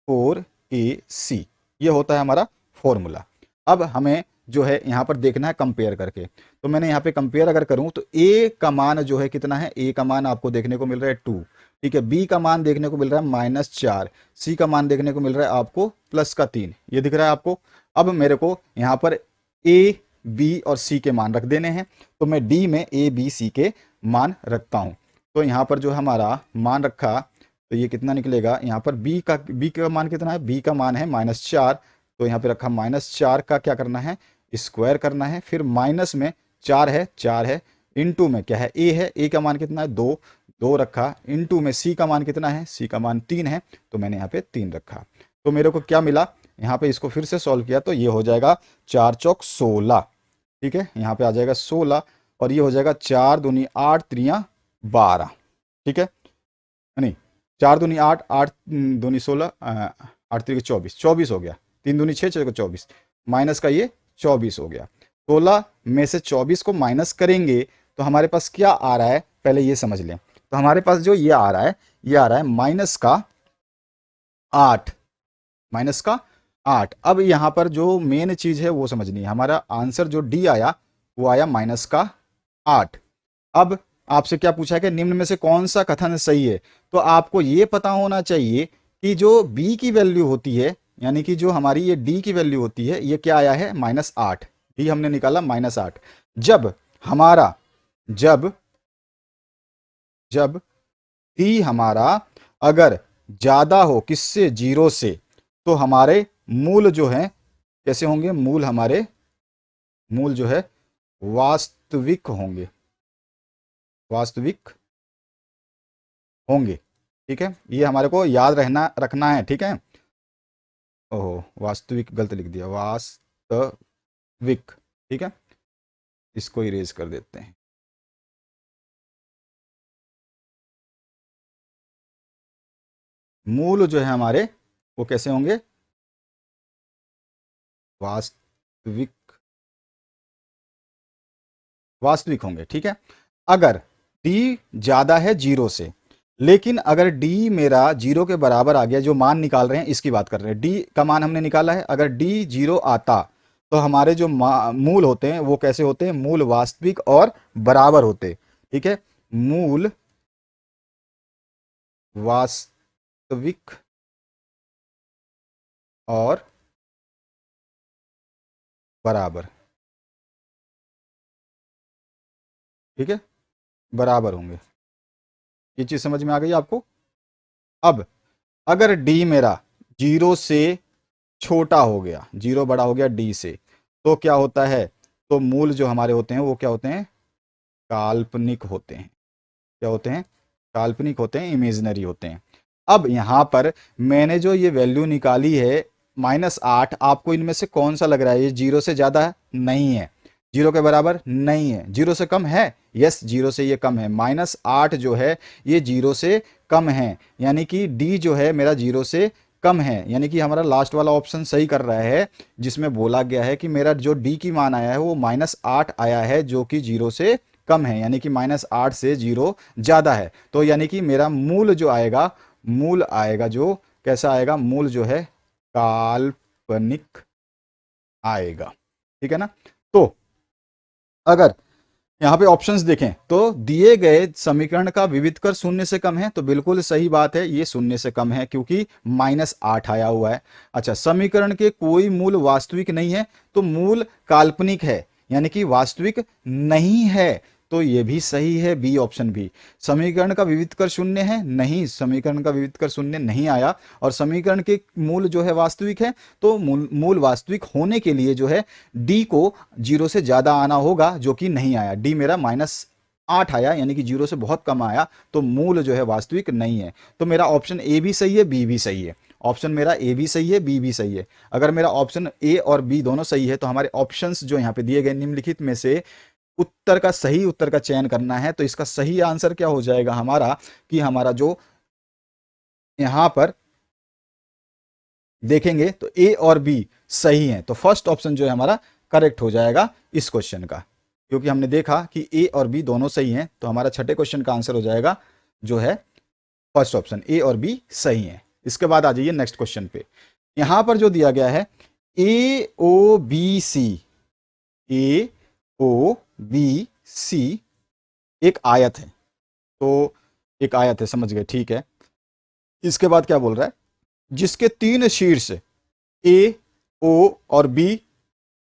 Speaker 1: 4ac। ये होता है हमारा फॉर्मूला। अब हमें जो है यहाँ पर देखना है कंपेयर करके, तो मैंने यहाँ पे कंपेयर अगर करूँ तो a का मान जो है कितना है, a का मान आपको देखने को मिल रहा है 2, ठीक है, b का मान देखने को मिल रहा है -4, c का मान देखने को मिल रहा है आपको +3, ये दिख रहा है आपको। अब मेरे को यहाँ पर a, b और c के मान रख देने हैं, तो मैं d में a, b, c के मान रखता हूँ। तो यहाँ पर जो हमारा मान रखा, तो ये कितना निकलेगा, यहाँ पर b का मान कितना है, b का मान है -4, तो यहाँ पे रखा -4 का क्या करना है, स्क्वायर करना है, फिर माइनस में 4 है, इनटू में क्या है, a है, a का मान कितना है 2 रखा, इनटू में c का मान कितना है, c का मान 3 है, तो मैंने यहाँ पे 3 रखा। तो मेरे को क्या मिला, यहाँ पे इसको फिर से सॉल्व किया तो ये हो जाएगा 4 चौक 16, ठीक है, यहाँ पे आ जाएगा 16, और ये हो जाएगा 4 दूनी 8 3 12, ठीक है, नहीं 4 दूनी 8 8 दूनी 16 8 3 24 24 हो गया, 3 दूनी 6 6 को 24, माइनस का ये 24 हो गया। 16 में से 24 को माइनस करेंगे तो हमारे पास क्या आ रहा है, पहले ये समझ लें। तो हमारे पास जो ये आ रहा है, ये आ रहा है -8, -8। अब यहाँ पर जो मेन चीज है वो समझनी है, हमारा आंसर जो डी आया वो आया -8। अब आपसे क्या पूछा है कि निम्न में से कौन सा कथन सही है, तो आपको ये पता होना चाहिए कि जो b की वैल्यू होती है, यानी कि जो हमारी ये d की वैल्यू होती है, ये क्या आया है -8, d हमने निकाला -8। जब हमारा जब जब d हमारा अगर ज्यादा हो किससे, 0 से, तो हमारे मूल जो है कैसे होंगे, मूल जो है वास्तविक होंगे, वास्तविक होंगे, ठीक है, ये हमारे को याद रखना है, ठीक है। ओहो, वास्तविक गलत लिख दिया, वास्तविक वास्तविक। ठीक है, इसको इरेज कर देते हैं। मूल जो है हमारे वो कैसे होंगे, वास्तविक, वास्तविक होंगे। ठीक है, अगर d ज्यादा है जीरो से, लेकिन अगर d मेरा जीरो के बराबर आ गया, जो मान निकाल रहे हैं इसकी बात कर रहे हैं, d का मान हमने निकाला है, अगर d जीरो आता तो हमारे जो मूल होते हैं वो कैसे होते हैं, मूल वास्तविक और बराबर होते। ठीक है, मूल वास्तविक और बराबर। ठीक है, बराबर होंगे। ये चीज समझ में आ गई आपको। अब अगर d मेरा जीरो से छोटा हो गया, जीरो बड़ा हो गया d से, तो क्या होता है, तो मूल जो हमारे होते हैं वो क्या होते हैं, काल्पनिक होते हैं। क्या होते हैं, काल्पनिक होते हैं, इमेजिनरी होते हैं। अब यहां पर मैंने जो ये वैल्यू निकाली है -8, आपको इनमें से कौन सा लग रहा है, ये जीरो से ज्यादा है, नहीं है, जीरो के बराबर नहीं है, जीरो से कम है, यस जीरो से ये कम है, -8 जो है ये जीरो से कम है, यानी कि डी जो है मेरा जीरो से कम है, यानी कि हमारा लास्ट वाला ऑप्शन सही कर रहा है, जिसमें बोला गया है कि मेरा जो डी की मान आया है वो -8 आया है, जो कि जीरो से कम है, यानी कि -8 से जीरो ज्यादा है। तो यानी कि मेरा मूल जो आएगा, मूल आएगा जो कैसा आएगा, मूल जो है काल्पनिक आएगा। ठीक है ना। तो अगर यहाँ पे ऑप्शंस देखें तो दिए गए समीकरण का विविधकर शून्य से कम है, तो बिल्कुल सही बात है, ये शून्य से कम है क्योंकि -8 आया हुआ है। अच्छा, समीकरण के कोई मूल वास्तविक नहीं है, तो मूल काल्पनिक है, यानी कि वास्तविक नहीं है, तो ये भी सही है, बी ऑप्शन भी। समीकरण का विविधकर शून्य है, नहीं, समीकरण का विविधकर शून्य नहीं आया, और समीकरण के मूल जो है वास्तविक है, तो मूल वास्तविक होने के लिए जो है डी को जीरो से ज्यादा आना होगा, जो कि नहीं आया, डी मेरा -8 आया, यानी कि जीरो से बहुत कम आया, तो मूल जो है वास्तविक नहीं है। तो मेरा ऑप्शन ए भी सही है, बी भी सही है, ऑप्शन मेरा ए भी सही है, बी भी सही है। अगर मेरा ऑप्शन ए और बी दोनों सही है, तो हमारे ऑप्शंस जो यहाँ पे दिए गए निम्नलिखित में से उत्तर का सही उत्तर का चयन करना है, तो इसका सही आंसर क्या हो जाएगा हमारा, कि हमारा जो यहां पर देखेंगे तो ए और बी सही है, तो फर्स्ट ऑप्शन जो है हमारा करेक्ट हो जाएगा इस क्वेश्चन का, क्योंकि हमने देखा कि ए और बी दोनों सही हैं, तो हमारा छठे क्वेश्चन का आंसर हो जाएगा जो है फर्स्ट ऑप्शन, ए और बी सही है। इसके बाद आ जाइए नेक्स्ट क्वेश्चन पे। यहां पर जो दिया गया है ए ओ बी सी, ए ओ बी सी एक आयत है, तो एक आयत है, समझ गए, ठीक है। इसके बाद क्या बोल रहा है, जिसके तीन शीर्ष ए ओ और बी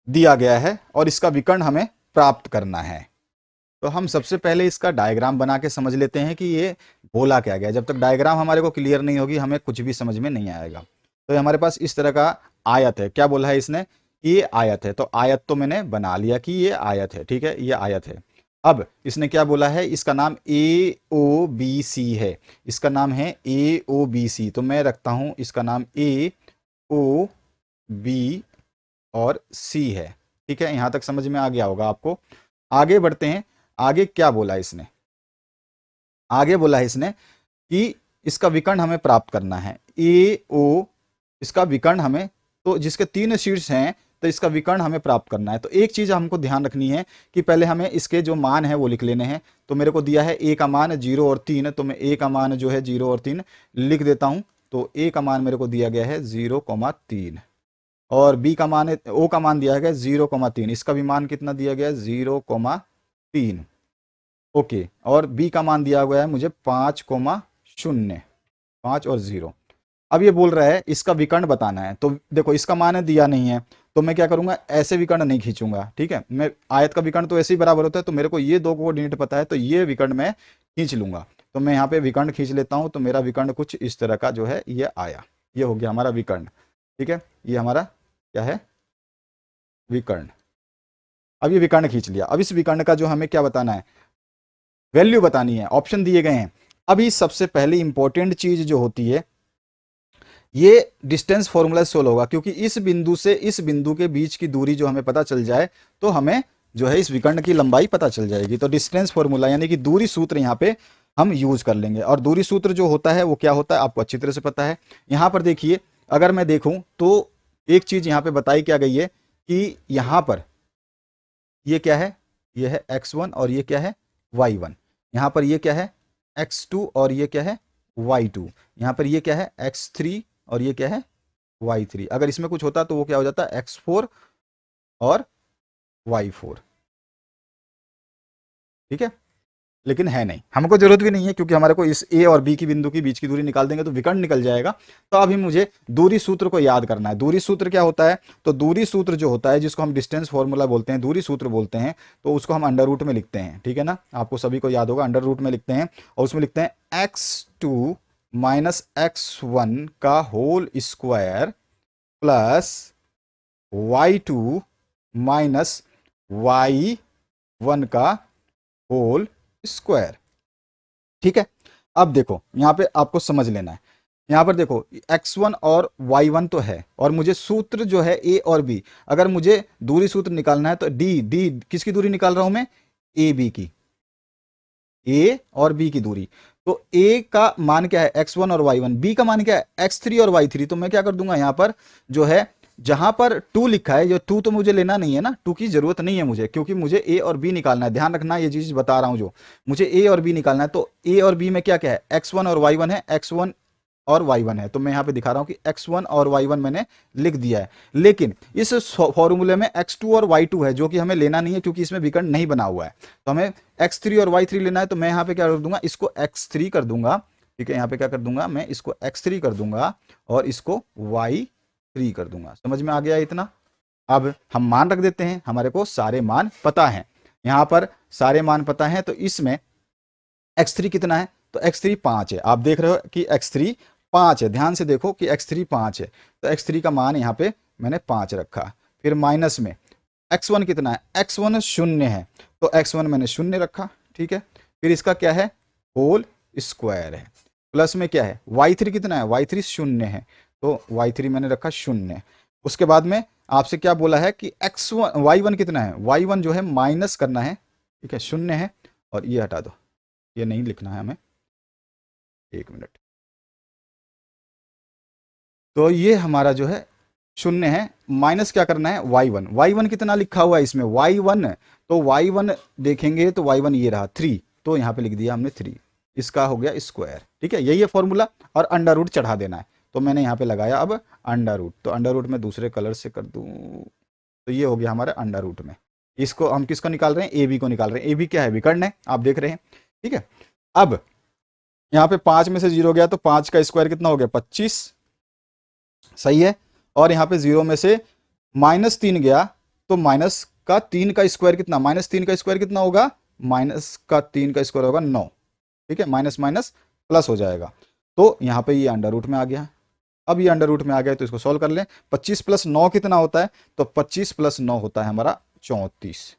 Speaker 1: दिया गया है और इसका विकर्ण हमें प्राप्त करना है। तो हम सबसे पहले इसका डायग्राम बना के समझ लेते हैं कि ये बोला क्या गया। जब तक डायग्राम हमारे को क्लियर नहीं होगी हमें कुछ भी समझ में नहीं आएगा। तो हमारे पास इस तरह का आयत है, क्या बोला है इसने, ये आयत है, तो आयत तो मैंने बना लिया कि ये आयत है, ठीक है, ये आयत है। अब इसने क्या बोला है, इसका नाम ए ओ बी सी है, इसका नाम है ए ओ बी सी, तो मैं रखता हूं इसका नाम ए ओ बी और सी है। ठीक है, यहां तक समझ में आ गया होगा आपको। आगे बढ़ते हैं, आगे क्या बोला इसने, आगे बोला है इसने कि इसका विकर्ण हमें प्राप्त करना है, ए ओ, इसका विकर्ण हमें, तो जिसके तीन शीर्ष हैं तो इसका विकर्ण हमें प्राप्त करना है। तो एक चीज हमको ध्यान रखनी है कि पहले हमें इसके जो मान है वो लिख लेने हैं। तो मेरे को दिया है ए का मान 0 और 3, तो मैं ए का मान जो है 0 और 3 लिख देता हूं। तो ए का मान मेरे को दिया गया है 0,3, और बी का मान है, ओ का मान दिया गया 0,3, इसका भी मान कितना दिया गया है 0,3। ओके, और बी का मान दिया गया है मुझे 5,0, 5 और 0। अब ये बोल रहा है इसका विकर्ण बताना है, तो देखो इसका मान है दिया नहीं है, तो मैं क्या करूंगा, ऐसे विकर्ण नहीं खींचूंगा, ठीक है, मैं आयत का विकर्ण तो ऐसे ही बराबर होता है, तो मेरे को ये दो कोऑर्डिनेट पता है, तो ये विकर्ण मैं खींच लूंगा। तो मैं यहाँ पे विकर्ण खींच लेता हूं, तो मेरा विकर्ण कुछ इस तरह का जो है ये आया, ये हो गया हमारा विकर्ण। ठीक है, ये हमारा क्या है, विकर्ण। अब ये विकर्ण खींच लिया, अब इस विकर्ण का जो हमें क्या बताना है, वैल्यू बतानी है, ऑप्शन दिए गए हैं। अभी सबसे पहले इंपॉर्टेंट चीज जो होती है, ये डिस्टेंस फॉर्मूला सोल्व होगा, क्योंकि इस बिंदु से इस बिंदु के बीच की दूरी जो हमें पता चल जाए तो हमें जो है इस विकर्ण की लंबाई पता चल जाएगी। तो डिस्टेंस फॉर्मूला यानी कि दूरी सूत्र यहाँ पे हम यूज कर लेंगे। और दूरी सूत्र जो होता है वो क्या होता है आपको अच्छी तरह से पता है। यहाँ पर देखिए, अगर मैं देखूं तो एक चीज यहाँ पे बताई क्या गई है कि यहाँ पर ये क्या है, ये है x1 और ये क्या है y1। यहाँ पर ये क्या है x2 और ये क्या है y2। यहाँ पर ये क्या है x3 और ये क्या है y3। अगर इसमें कुछ होता तो वो क्या हो जाता x4 और y4। ठीक है, लेकिन है नहीं, हमको जरूरत भी नहीं है, क्योंकि हमारे को इस ए और बी की बिंदु की बीच की दूरी निकाल देंगे तो विकर्ण निकल जाएगा। तो अभी मुझे दूरी सूत्र को याद करना है। दूरी सूत्र क्या होता है, तो दूरी सूत्र जो होता है जिसको हम डिस्टेंस फॉर्मूला बोलते हैं, दूरी सूत्र बोलते हैं, तो उसको हम अंडर रूट में लिखते हैं। ठीक है ना, आपको सभी को याद होगा, अंडर रूट में लिखते हैं और उसमें लिखते हैं x2 माइनस x1 का whole square plus y2 minus y1 का होल स्क्वायर। ठीक है, अब देखो यहाँ पे आपको समझ लेना है। यहाँ पर देखो x1 और y1 तो है, और मुझे सूत्र जो है a और b, अगर मुझे दूरी सूत्र निकालना है तो डी किसकी दूरी निकाल रहा हूं मैं, ए बी की, a और b की दूरी। तो a का मान क्या है x1 और y1, b का मान क्या है x3 और y3। तो मैं क्या कर दूंगा यहाँ पर जो है, जहां पर 2 लिखा है, जो 2 तो मुझे लेना नहीं है ना, 2 की जरूरत नहीं है मुझे, क्योंकि मुझे a और b निकालना है। ध्यान रखना ये चीज बता रहा हूं, जो मुझे a और b निकालना है। तो a और b में क्या क्या है, x1 और y1 है, x1 और y1 है। तो मैं यहाँ पे दिखा रहा हूं कि x1 और y1 मैंने लिख दिया है। लेकिन इस फॉर्मूले में x2 और y2 है, जो कि हमें लेना नहीं है, क्योंकि इसमें विकर्ण नहीं बना हुआ है। तो हमें x3 और y3 लेना है। तो मैं यहाँ पे क्या कर दूंगा, इसको x3 कर दूंगा। ठीक है, यहाँ पे क्या कर दूंगा, मैं इसको x3 कर दूंगा और इसको y3 कर दूंगा। समझ में आ गया इतना। अब हम मान रख देते हैं, हमारे को सारे मान पता हैं, यहाँ पर सारे मान पता हैं। तो इसमें x3 कितना है, तो x3 5 है। आप देख रहे हो कि x3 5 है, ध्यान से देखो कि x3 5 है। तो x3 का मान यहाँ पे मैंने 5 रखा। फिर माइनस में x1 कितना है, x1 शून्य है, तो x1 मैंने शून्य रखा। ठीक है, फिर इसका क्या है, होल स्क्वायर है। प्लस में क्या है, y3 कितना है, y3 शून्य है, तो y3 मैंने रखा शून्य। उसके बाद में आपसे क्या बोला है कि x1 y1 कितना है, y1 जो है माइनस करना है। ठीक है, शून्य है, और ये हटा दो, ये नहीं लिखना है हमें, एक मिनट। तो ये हमारा जो है शून्य है, माइनस क्या करना है y1। y1 कितना लिखा हुआ है इसमें, y1, तो y1 देखेंगे तो y1 ये रहा 3, तो यहाँ पे लिख दिया हमने 3, इसका हो गया स्क्वायर। ठीक है, यही है फॉर्मूला, और अंडर रूट चढ़ा देना है। तो मैंने यहाँ पे लगाया अब अंडर रूट, तो अंडर रूट में दूसरे कलर से कर दूँ, तो ये हो गया हमारे अंडर रूट में। इसको हम किसको निकाल रहे हैं, ए बी को निकाल रहे हैं। ए बी क्या है, विकर्ण है, आप देख रहे हैं। ठीक है, अब यहाँ पे 5 में से 0 गया तो 5 का स्क्वायर कितना हो गया, 25, सही है। और यहाँ पे 0 में से -3 गया तो माइनस का 3 का स्क्वायर कितना, -3 का स्क्वायर कितना होगा, माइनस का 3 का स्क्वायर होगा 9। ठीक है, माइनस माइनस प्लस हो जाएगा। तो यहाँ पे ये अंडर रूट में आ गया। अब ये अंडर रूट में आ गया तो इसको सॉल्व कर लें। 25 + 9 कितना होता है, तो 25 + 9 होता है हमारा 34।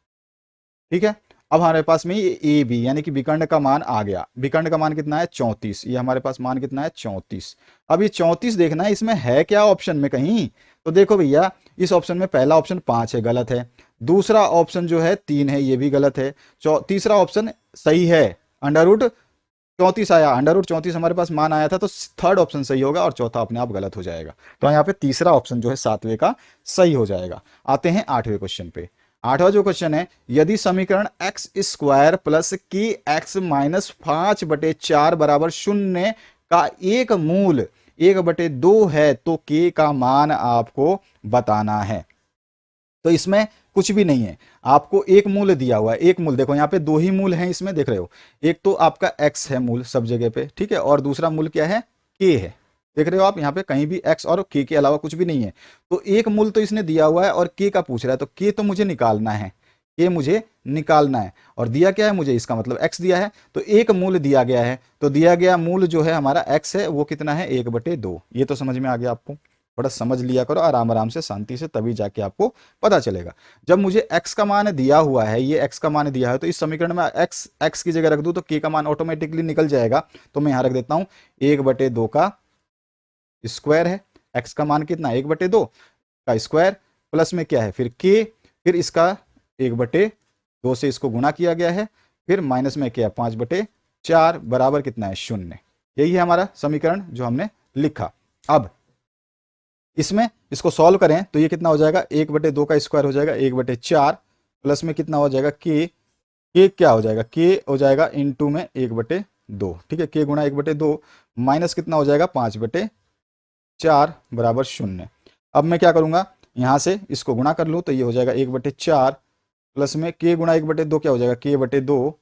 Speaker 1: ठीक है, अब हमारे पास में ये ए बी यानी कि विकर्ण का मान आ गया। विकर्ण का मान कितना है 34, ये हमारे पास मान कितना है 34। अब ये 34 देखना है इसमें है क्या ऑप्शन में कहीं, तो देखो भैया इस ऑप्शन में पहला ऑप्शन 5 है, गलत है। दूसरा ऑप्शन जो है 3 है, ये भी गलत है। तीसरा ऑप्शन सही है, अंडर रूट 34 आया, अंडर रूट 34 हमारे पास मान आया था, तो थर्ड ऑप्शन सही होगा और चौथा अपने आप गलत हो जाएगा। तो यहाँ पे तीसरा ऑप्शन जो है 7वें का सही हो जाएगा। आते हैं 8वें क्वेश्चन पे। 8वां जो क्वेश्चन है, यदि समीकरण एक्स स्क्वायर प्लस की एक्स माइनस 5/4 बराबर 0 का एक मूल 1/2 है तो के का मान आपको बताना है। तो इसमें कुछ भी नहीं है, आपको एक मूल दिया हुआ है। एक मूल देखो, यहाँ पे 2 ही मूल हैं इसमें, देख रहे हो। एक तो आपका x है मूल सब जगह पे, ठीक है, और दूसरा मूल क्या है, k है। देख रहे हो आप, यहाँ पे कहीं भी x और k के अलावा कुछ भी नहीं है। तो एक मूल तो इसने दिया हुआ है और k का पूछ रहा है, तो k तो मुझे निकालना है, k मुझे निकालना है। और दिया क्या है मुझे, इसका मतलब x दिया है, तो एक मूल दिया गया है। तो दिया गया मूल जो है हमारा x है, वो कितना है 1/2। ये तो समझ में आ गया आपको। थोड़ा समझ लिया करो आराम आराम से, शांति से, तभी जाके आपको पता चलेगा। जब मुझे x का मान दिया हुआ है, ये x का मान दिया है, तो इस समीकरण में x की जगह रख दूं तो k का मान ऑटोमेटिकली निकल जाएगा। तो मैं यहां रख देता हूं 1/2 का स्क्वायर है, x का मान कितना 1/2 का स्क्वायर, प्लस में क्या है फिर k, फिर इसका 1/2 से इसको गुणा किया गया है, फिर माइनस में क्या है 5/4 बराबर कितना है 0। यही है हमारा समीकरण जो हमने लिखा। अब इसमें इसको सॉल्व करें तो ये कितना हो जाएगा 1/2 का स्क्वायर हो जाएगा 1/4, प्लस में कितना हो जाएगा के क्या हो जाएगा, के हो जाएगा इनटू में 1/2, ठीक है, के गुणा 1/2 माइनस कितना हो जाएगा 5/4 बराबर 0। अब मैं क्या करूंगा, यहां से इसको गुणा कर लूं तो ये हो जाएगा 1/4, प्लस में के गुणा 1/2 क्या हो जाएगा k/2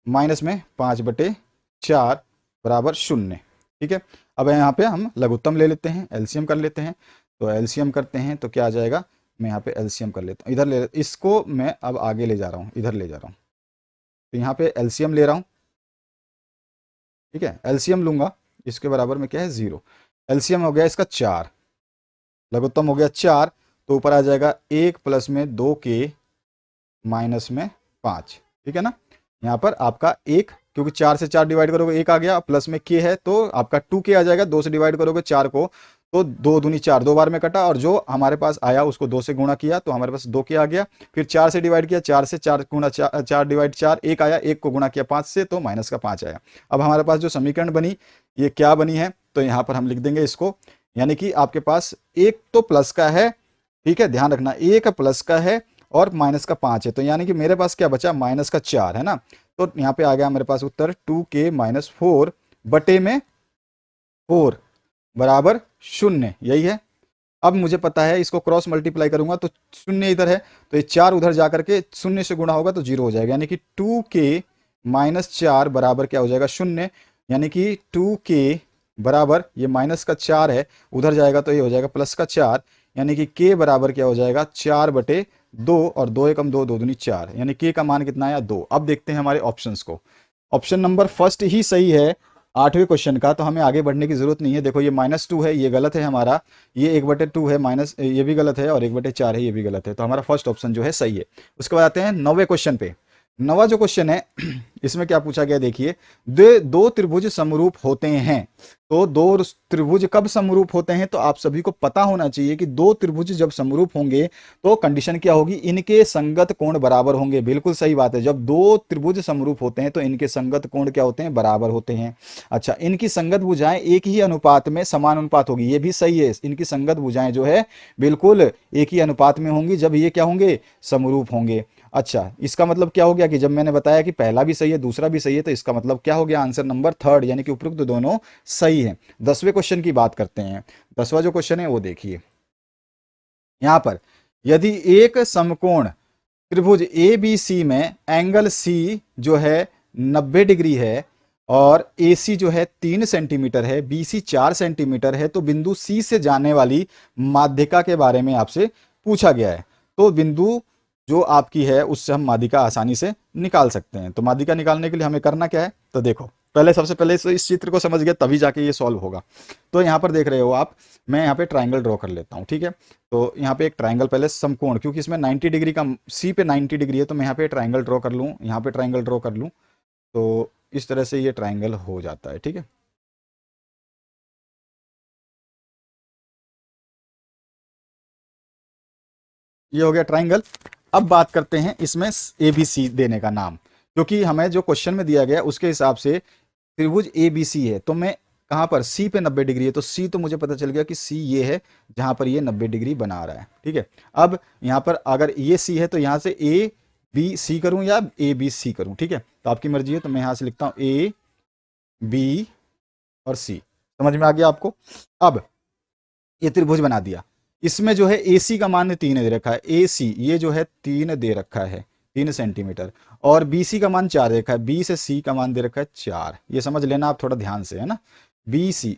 Speaker 1: माइनस में 5/4 बराबर 0, ठीक है। अब यहाँ पे हम लघुत्तम ले लेते हैं, एलसीएम कर लेते हैं, तो एलसीएम करते हैं तो क्या आ जाएगा, मैं यहाँ पे एलसीएम कर लेता हूँ, इधर ले, इसको मैं अब आगे ले जा रहा हूँ, इधर ले जा रहा हूँ, तो यहाँ पे एलसीएम ले रहा हूँ, ठीक है, एलसीएम लूंगा, इसके बराबर में क्या है 0, एलसीएम हो गया इसका 4, लघुत्तम हो गया 4, तो ऊपर आ जाएगा 1 प्लस में 2k माइनस में 5, ठीक है ना। यहाँ पर आपका 1, क्योंकि 4 से 4 डिवाइड करोगे 1 आ गया, प्लस में k है तो आपका 2k आ जाएगा, 2 से डिवाइड करोगे 4 को तो 2 दूनी 4, 2 बार में कटा, और जो हमारे पास आया उसको 2 से गुणा किया तो हमारे पास 2k आ गया, फिर 4 से डिवाइड किया, 4 से 4 गुणा 4 डिवाइड 4 1 आया, 1 को गुणा किया 5 से तो माइनस का 5 आया। अब हमारे पास जो समीकरण बनी ये क्या बनी है, तो यहाँ पर हम लिख देंगे इसको, यानी कि आपके पास एक तो प्लस का है, ठीक है, ध्यान रखना एक प्लस का है और माइनस का 5 है, तो यानी कि मेरे पास क्या बचा माइनस का 4 है ना, तो यहाँ पे आ गया मेरे पास उत्तर 2k माइनस 4 बटे में 4 बराबर 0, यही है। अब मुझे पता है इसको क्रॉस मल्टीप्लाई करूंगा तो 0 इधर है, तो ये 4 उधर जा करके 0 से गुणा होगा तो 0 हो जाएगा, यानी कि 2k माइनस 4 बराबर क्या हो जाएगा 0, यानी कि 2k बराबर ये माइनस का 4 है, उधर जाएगा तो ये हो जाएगा प्लस का 4, यानी कि k बराबर क्या हो जाएगा 4/2, और 2 एकम 2, 2 दूनी 4, यानी k का मान कितना आया 2। अब देखते हैं हमारे ऑप्शंस को, ऑप्शन नंबर फर्स्ट ही सही है 8वें क्वेश्चन का, तो हमें आगे बढ़ने की जरूरत नहीं है। देखो ये -2 है, ये गलत है हमारा, ये 1/2 है माइनस, ये भी गलत है, और 1/4 है, ये भी गलत है, तो हमारा फर्स्ट ऑप्शन जो है सही है। उसके बाद आते हैं 9वें क्वेश्चन पे। 9वां जो क्वेश्चन है इसमें क्या पूछा गया देखिए, दो त्रिभुज समरूप होते हैं, तो दो त्रिभुज कब समरूप होते हैं, तो आप सभी को पता होना चाहिए कि दो त्रिभुज जब समरूप होंगे तो कंडीशन क्या होगी, इनके संगत कोण बराबर होंगे। बिल्कुल सही बात है, जब दो त्रिभुज समरूप होते हैं तो इनके संगत कोण क्या होते हैं, बराबर होते हैं। अच्छा, इनकी संगत भुजाएं एक ही अनुपात में समान अनुपात होगी, ये भी सही है, इनकी संगत भुजाएं जो है बिल्कुल एक ही अनुपात में होंगी जब ये क्या होंगे, समरूप होंगे। अच्छा, इसका मतलब क्या हो गया कि जब मैंने बताया कि पहला भी सही है दूसरा भी सही है, तो इसका मतलब क्या हो गया, आंसर नंबर 3, यानी कि उपरोक्त दोनों सही है। 10वें क्वेश्चन की बात करते हैं। 10वां जो क्वेश्चन है वो देखिए, यहां पर यदि एक समकोण त्रिभुज ए बी सी में एंगल सी जो है 90 डिग्री है और ए सी जो है 3 सेंटीमीटर है, बी सी 4 सेंटीमीटर है, तो बिंदु सी से जाने वाली माध्यिका के बारे में आपसे पूछा गया है। तो बिंदु जो आपकी है उससे हम माध्यिका आसानी से निकाल सकते हैं। तो माध्यिका निकालने के लिए हमें करना क्या है, तो देखो पहले सबसे पहले इस चित्र को समझ गए तभी जाके ये सॉल्व होगा। तो यहाँ पर देख रहे हो आप, मैं यहाँ पे ट्राइंगल ड्रॉ कर लेता हूँ, ठीक है। तो यहाँ पे एक ट्राइंगल पहले समकोण, क्योंकि इसमें 90 डिग्री का, सी पे 90 डिग्री है, तो मैं यहाँ पे ट्राइंगल ड्रॉ कर लूँ, यहाँ पे ट्राइंगल ड्रॉ कर लूँ, तो इस तरह से ये ट्राइंगल हो जाता है, ठीक है। ये हो गया ट्राइंगल। अब बात करते हैं इसमें ए बी सी देने का नाम, क्योंकि हमें जो क्वेश्चन में दिया गया उसके हिसाब से त्रिभुज ए बी सी है, तो मैं कहाँ पर, सी पे 90 डिग्री है, तो सी तो मुझे पता चल गया कि सी ये है जहां पर ये 90 डिग्री बना रहा है, ठीक है। अब यहाँ पर अगर ये सी है तो यहाँ से ए बी सी करूं या ए बी सी करूं, ठीक है, तो आपकी मर्जी है। तो मैं यहाँ से लिखता हूं ए बी और सी, समझ में आ गया आपको। अब ये त्रिभुज बना दिया, इसमें जो है ए सी का मान 3 दे रखा है, ए सी ये जो है 3 दे रखा है, 3 सेंटीमीटर, और बी सी का मान 4 दे रखा है, बी से सी का मान दे रखा है 4, ये समझ लेना आप थोड़ा ध्यान से, है ना, बी सी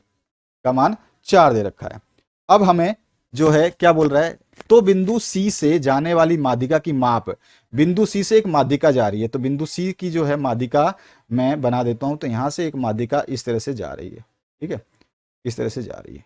Speaker 1: का मान 4 दे रखा है। अब हमें जो है क्या बोल रहा है, तो बिंदु सी से जाने वाली माध्यिका की माप, बिंदु सी से एक माध्यिका जा रही है, तो बिंदु सी की जो है माध्यिका मैं बना देता हूं, तो यहां से एक माध्यिका इस तरह से जा रही है, ठीक है, इस तरह से जा रही है।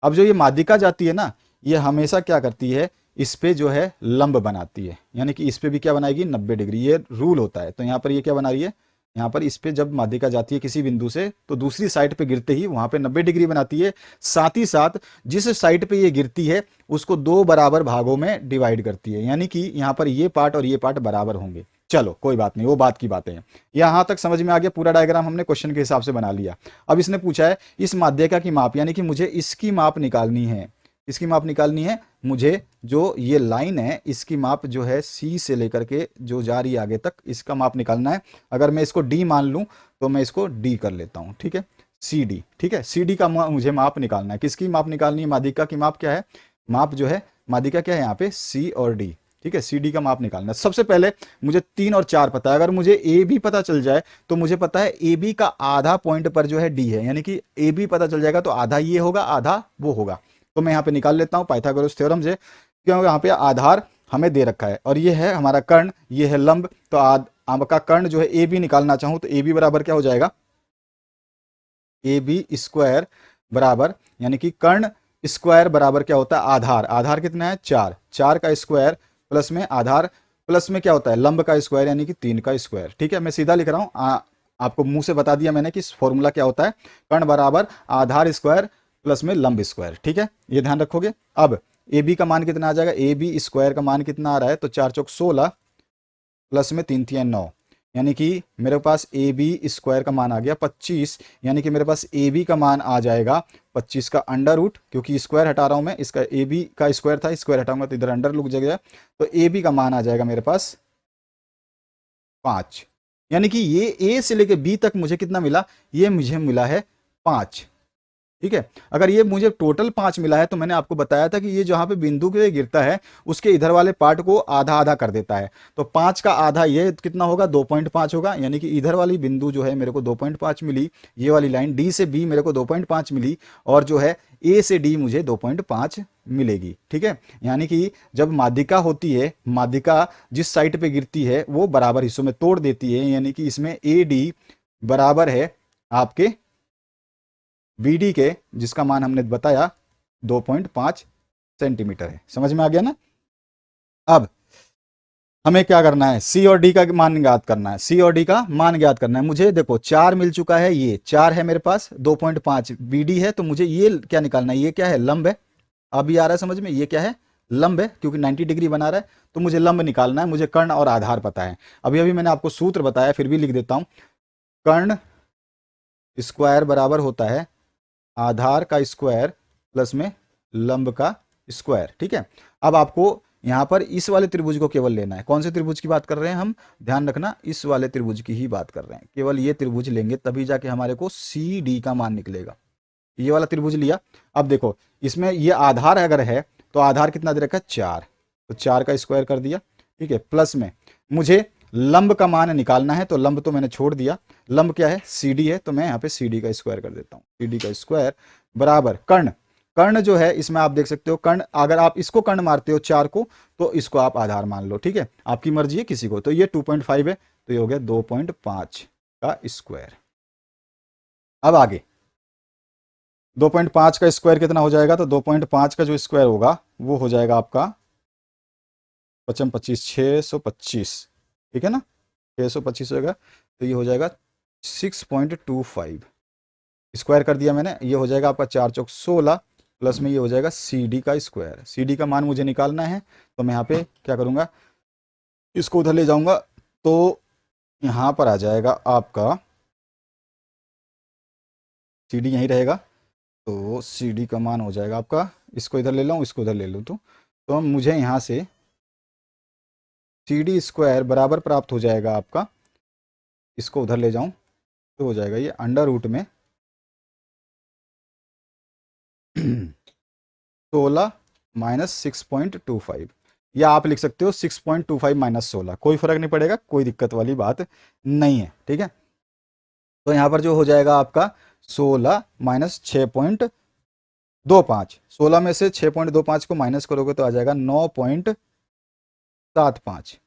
Speaker 1: अब जो ये माध्यिका जाती है ना, ये हमेशा क्या करती है, इस पे जो है लंब बनाती है, यानी कि इस पे भी क्या बनाएगी 90 डिग्री, ये रूल होता है। तो यहाँ पर ये क्या बना रही है, यहाँ पर इस पे जब माध्यिका जाती है किसी बिंदु से तो दूसरी साइड पे गिरते ही वहां पे 90 डिग्री बनाती है। साथ ही साथ जिस साइड पे ये गिरती है उसको दो बराबर भागों में डिवाइड करती है, यानी कि यहाँ पर ये पार्ट और ये पार्ट बराबर होंगे। चलो कोई बात नहीं, वो बात की बातें हैं। यहाँ तक समझ में आ गया, पूरा डायग्राम हमने क्वेश्चन के हिसाब से बना लिया। अब इसने पूछा है इस माध्यिका की माप, यानी कि मुझे इसकी माप निकालनी है। इसकी माप निकालनी है मुझे, जो ये लाइन है इसकी माप जो है सी से लेकर के जो जा रही है आगे तक, इसका माप निकालना है। अगर मैं इसको डी मान लूं तो मैं इसको डी कर लेता हूं, ठीक है, सी डी, ठीक है। सी डी का मुझे माप निकालना है। किसकी माप निकालनी है? माध्यिका की माप क्या है? माप जो है माध्यिका क्या है यहाँ पे? सी और डी, ठीक है। सी डी का माप निकालना है। सबसे पहले मुझे 3 और 4 पता है। अगर मुझे ए भी पता चल जाए तो मुझे पता है ए बी का आधा पॉइंट पर जो है डी है, यानी कि ए बी पता चल जाएगा तो आधा ये होगा आधा वो होगा। तो मैं यहाँ पे निकाल लेता हूँ पाइथागोरस थ्योरम से, क्योंकि यहाँ पे आधार हमें दे रखा है और ये है हमारा कर्ण, ये है लंब। तो आपका कर्ण जो है ए बी निकालना चाहूं तो ए बी बराबर क्या हो जाएगा? ए बी स्क्वायर बराबर, यानी कि कर्ण स्क्वायर बराबर क्या होता है? आधार। आधार कितना है? 4। 4 का स्क्वायर प्लस में आधार प्लस में क्या होता है? लंब का स्क्वायर, यानी कि 3 का स्क्वायर। ठीक है, मैं सीधा लिख रहा हूं, आपको मुंह से बता दिया मैंने कि फॉर्मूला क्या होता है। कर्ण बराबर आधार स्क्वायर प्लस में लंब स्क्वायर, ठीक है, ये ध्यान रखोगे। अब ए बी का मान कितना आ जाएगा? ए बी स्क्वायर का मान कितना आ रहा है? तो 4 चौक 16 प्लस में 3 तिया 9, यानी कि मेरे पास ए बी स्क्वायर का मान आ गया 25। यानी कि मेरे पास ए बी का मान आ जाएगा 25 का अंडर रूट, क्योंकि स्क्वायर हटा रहा हूं मैं, इसका ए बी का स्क्वायर था, स्क्वायर हटाऊंगा तो इधर अंडर लुक जाएगा। तो ए बी का मान आ जाएगा मेरे पास 5। यानी कि ये ए से लेके बी तक मुझे कितना मिला? ये मुझे मिला है 5, ठीक है। अगर ये मुझे टोटल 5 मिला है तो मैंने आपको बताया था कि ये जहां पे बिंदु के गिरता है उसके इधर वाले पार्ट को आधा आधा कर देता है। तो 5 का आधा ये कितना होगा? 2.5 होगा। यानी कि इधर वाली बिंदु जो है मेरे को 2.5 मिली, ये वाली लाइन डी से बी मेरे को 2.5 मिली, और जो है ए से डी मुझे 2.5 मिलेगी, ठीक है। यानी कि जब माध्यिका होती है, माध्यिका जिस साइड पे गिरती है वो बराबर हिस्सों में तोड़ देती है, यानी कि इसमें ए डी बराबर है आपके बी डी के, जिसका मान हमने बताया 2.5 सेंटीमीटर है। समझ में आ गया ना? अब हमें क्या करना है? सी और डी का मान ज्ञात करना है। सी और डी का मान ज्ञात करना है मुझे। देखो 4 मिल चुका है, ये 4 है मेरे पास, 2.5 बी डी है, तो मुझे ये क्या निकालना है? ये क्या है? लंब है। अभी आ रहा है समझ में? ये क्या है? लंब है, क्योंकि 90 डिग्री बना रहा है। तो मुझे लंब निकालना है, मुझे कर्ण और आधार पता है। अभी अभी मैंने आपको सूत्र बताया, फिर भी लिख देता हूं। कर्ण स्क्वायर बराबर होता है आधार का स्क्वायर प्लस में लंब का स्क्वायर, ठीक है। अब आपको यहां पर इस वाले त्रिभुज को केवल लेना है। कौन से त्रिभुज की बात कर रहे हैं हम? ध्यान रखना, इस वाले त्रिभुज की ही बात कर रहे हैं। केवल ये त्रिभुज लेंगे तभी जाके हमारे को सी डी का मान निकलेगा। ये वाला त्रिभुज लिया। अब देखो इसमें ये आधार अगर है तो आधार कितना दे रखा है? 4। तो 4 का स्क्वायर कर दिया, ठीक है। प्लस में मुझे लंब का मान निकालना है, तो लंब तो मैंने छोड़ दिया। लंब क्या है? सी डी है, तो मैं यहाँ पे सी डी का स्क्वायर कर देता हूँ। सी डी का स्क्वायर बराबर कर्ण। कर्ण जो है इसमें आप देख सकते हो, कर्ण अगर आप इसको कर्ण मारते हो 4 को तो इसको आप आधार मान लो, ठीक है, आपकी मर्जी है किसी को। तो ये 2.5 है, तो ये हो गया 2.5 का स्क्वायर। अब आगे 2.5 का स्क्वायर कितना हो जाएगा? तो 2.5 का जो स्क्वायर होगा वो हो जाएगा आपका 55 25 625, ठीक है ना, 625 होगा। तो ये हो जाएगा 6.25 स्क्वायर कर दिया मैंने। ये हो जाएगा आपका 4 चौक 16 प्लस में ये हो जाएगा सी डी का स्क्वायर। सी डी का मान मुझे निकालना है, तो मैं यहाँ पे क्या करूँगा? इसको उधर ले जाऊँगा, तो यहाँ पर आ जाएगा आपका सी डी यहीं रहेगा। तो सी डी का मान हो जाएगा आपका, इसको इधर ले लूँ, इसको उधर ले लूँ, तो मुझे यहाँ से सी डी स्क्वायर बराबर प्राप्त हो जाएगा आपका, इसको उधर ले जाऊं तो हो जाएगा ये अंडर रूट में 16 माइनस 6.25, या आप लिख सकते हो 6.25 माइनस 16, कोई फर्क नहीं पड़ेगा, कोई दिक्कत वाली बात नहीं है, ठीक है। तो यहाँ पर जो हो जाएगा आपका 16 माइनस 6.25, 16 में से 6.25 को माइनस करोगे तो आ जाएगा 9.75।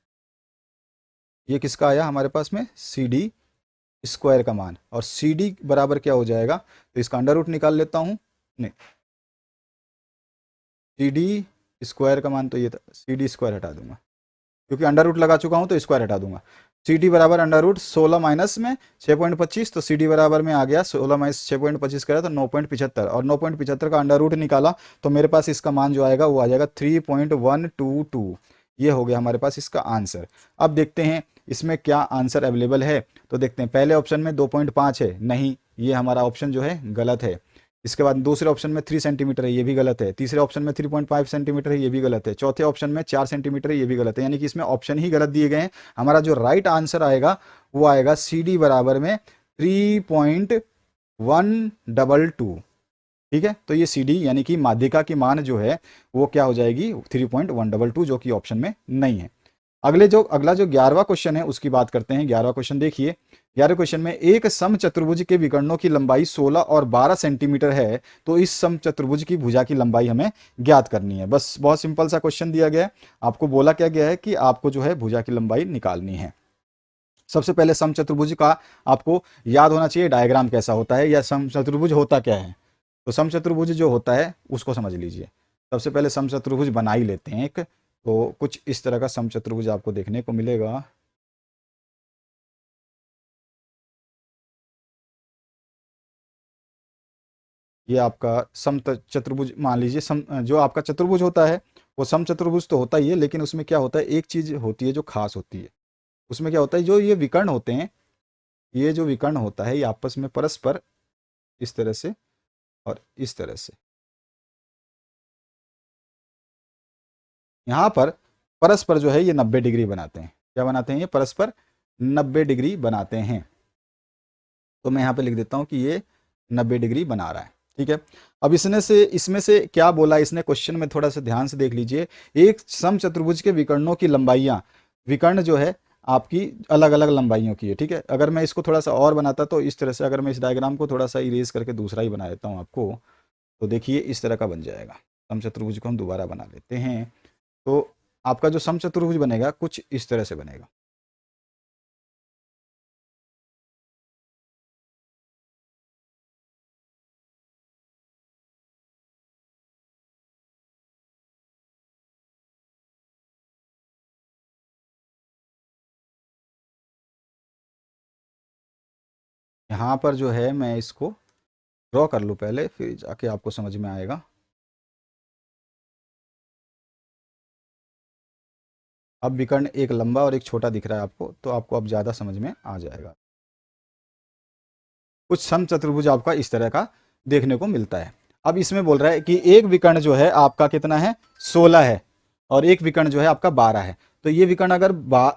Speaker 1: ये किसका आया हमारे पास में? सी डी स्क्वायर का मान। और सी डी बराबर क्या हो जाएगा? तो इसका अंडर रूट निकाल लेता हूं। नहीं, सी डी स्क्वायर का मान तो ये था, सी डी स्क्वायर हटा दूंगा, क्योंकि अंडर रूट लगा चुका हूं तो स्क्वायर हटा दूंगा। सी डी बराबर अंडर रूट 16 माइनस में 6.25, तो सी डी बराबर में आ गया 16 माइनस 6.25 करा तो 9.75, और 9.75 का अंडर रूट निकाला तो मेरे पास इसका मान जो आएगा वो आ जाएगा 3.122। ये हो गया हमारे पास इसका आंसर। अब देखते हैं इसमें क्या आंसर अवेलेबल है। तो देखते हैं, पहले ऑप्शन में 2.5 है, नहीं, ये हमारा ऑप्शन जो है गलत है। इसके बाद दूसरे ऑप्शन में 3 सेंटीमीटर है, ये भी गलत है। तीसरे ऑप्शन में 3.5 सेंटीमीटर है, ये भी गलत है। चौथे ऑप्शन में 4 सेंटीमीटर है, ये भी गलत है। यानी कि इसमें ऑप्शन ही गलत दिए गए हैं। हमारा जो राइट आंसर आएगा वो आएगा सी डी बराबर में 3.122। ठीक है, तो ये सी डी यानी कि माध्यिका की मान जो है वो क्या हो जाएगी 3.122, जो कि ऑप्शन में नहीं है। अगला जो 11वां क्वेश्चन है उसकी बात करते हैं। 11वां क्वेश्चन देखिए। 11वें क्वेश्चन में एक समचतुर्भुज के विकर्णों की लंबाई 16 और 12 सेंटीमीटर है, तो इस समचतुर्भुज की भुजा की लंबाई हमें ज्ञात करनी है। बस बहुत सिंपल सा क्वेश्चन दिया गया है। आपको बोला क्या गया है कि आपको जो है भुजा की लंबाई निकालनी है। सबसे पहले समचतुर्भुज का आपको याद होना चाहिए डायग्राम कैसा होता है या समचतुर्भुज होता क्या है। तो समचतुर्भुज जो होता है उसको समझ लीजिए। सबसे पहले समचतुर्भुज बना ही लेते हैं एक। तो कुछ इस तरह का समचतुर्भुज आपको देखने को मिलेगा। ये आपका सम चतुर्भुज मान लीजिए। जो आपका चतुर्भुज होता है वो समचतुर्भुज तो होता ही है, लेकिन उसमें क्या होता है, एक चीज होती है जो खास होती है। उसमें क्या होता है, जो ये विकर्ण होते हैं, ये जो विकर्ण होता है ये आपस में परस्पर इस तरह से और इस तरह से यहाँ पर परस्पर जो है ये 90 डिग्री बनाते हैं। क्या बनाते हैं, ये परस्पर 90 डिग्री बनाते हैं। तो मैं यहाँ पे लिख देता हूँ कि ये 90 डिग्री बना रहा है। ठीक है, अब इसमें से क्या बोला इसने क्वेश्चन में, थोड़ा सा ध्यान से देख लीजिए। एक समचतुर्भुज के विकर्णों की लंबाइयाँ, विकर्ण जो है आपकी अलग अलग लंबाइयों की है। ठीक है, अगर मैं इसको थोड़ा सा और बनाता तो इस तरह से, अगर मैं इस डायग्राम को थोड़ा सा इरेज करके दूसरा ही बना देता हूँ आपको, तो देखिए इस तरह का बन जाएगा। समचतुर्भुज को हम दोबारा बना लेते हैं। तो आपका जो समचतुर्भुज बनेगा कुछ इस तरह से बनेगा। यहाँ पर जो है मैं इसको ड्रॉ कर लूँ पहले, फिर जाके आपको समझ में आएगा। अब विकर्ण एक लंबा और एक छोटा दिख रहा है आपको, तो आपको अब ज़्यादा समझ में आ जाएगा। कुछ समचतुर्भुज आपका इस तरह का देखने को मिलता है। अब इसमें बोल रहा है कि एक विकर्ण जो है आपका कितना है, 16 है, और एक विकर्ण जो है आपका 12 है। तो ये विकर्ण अगर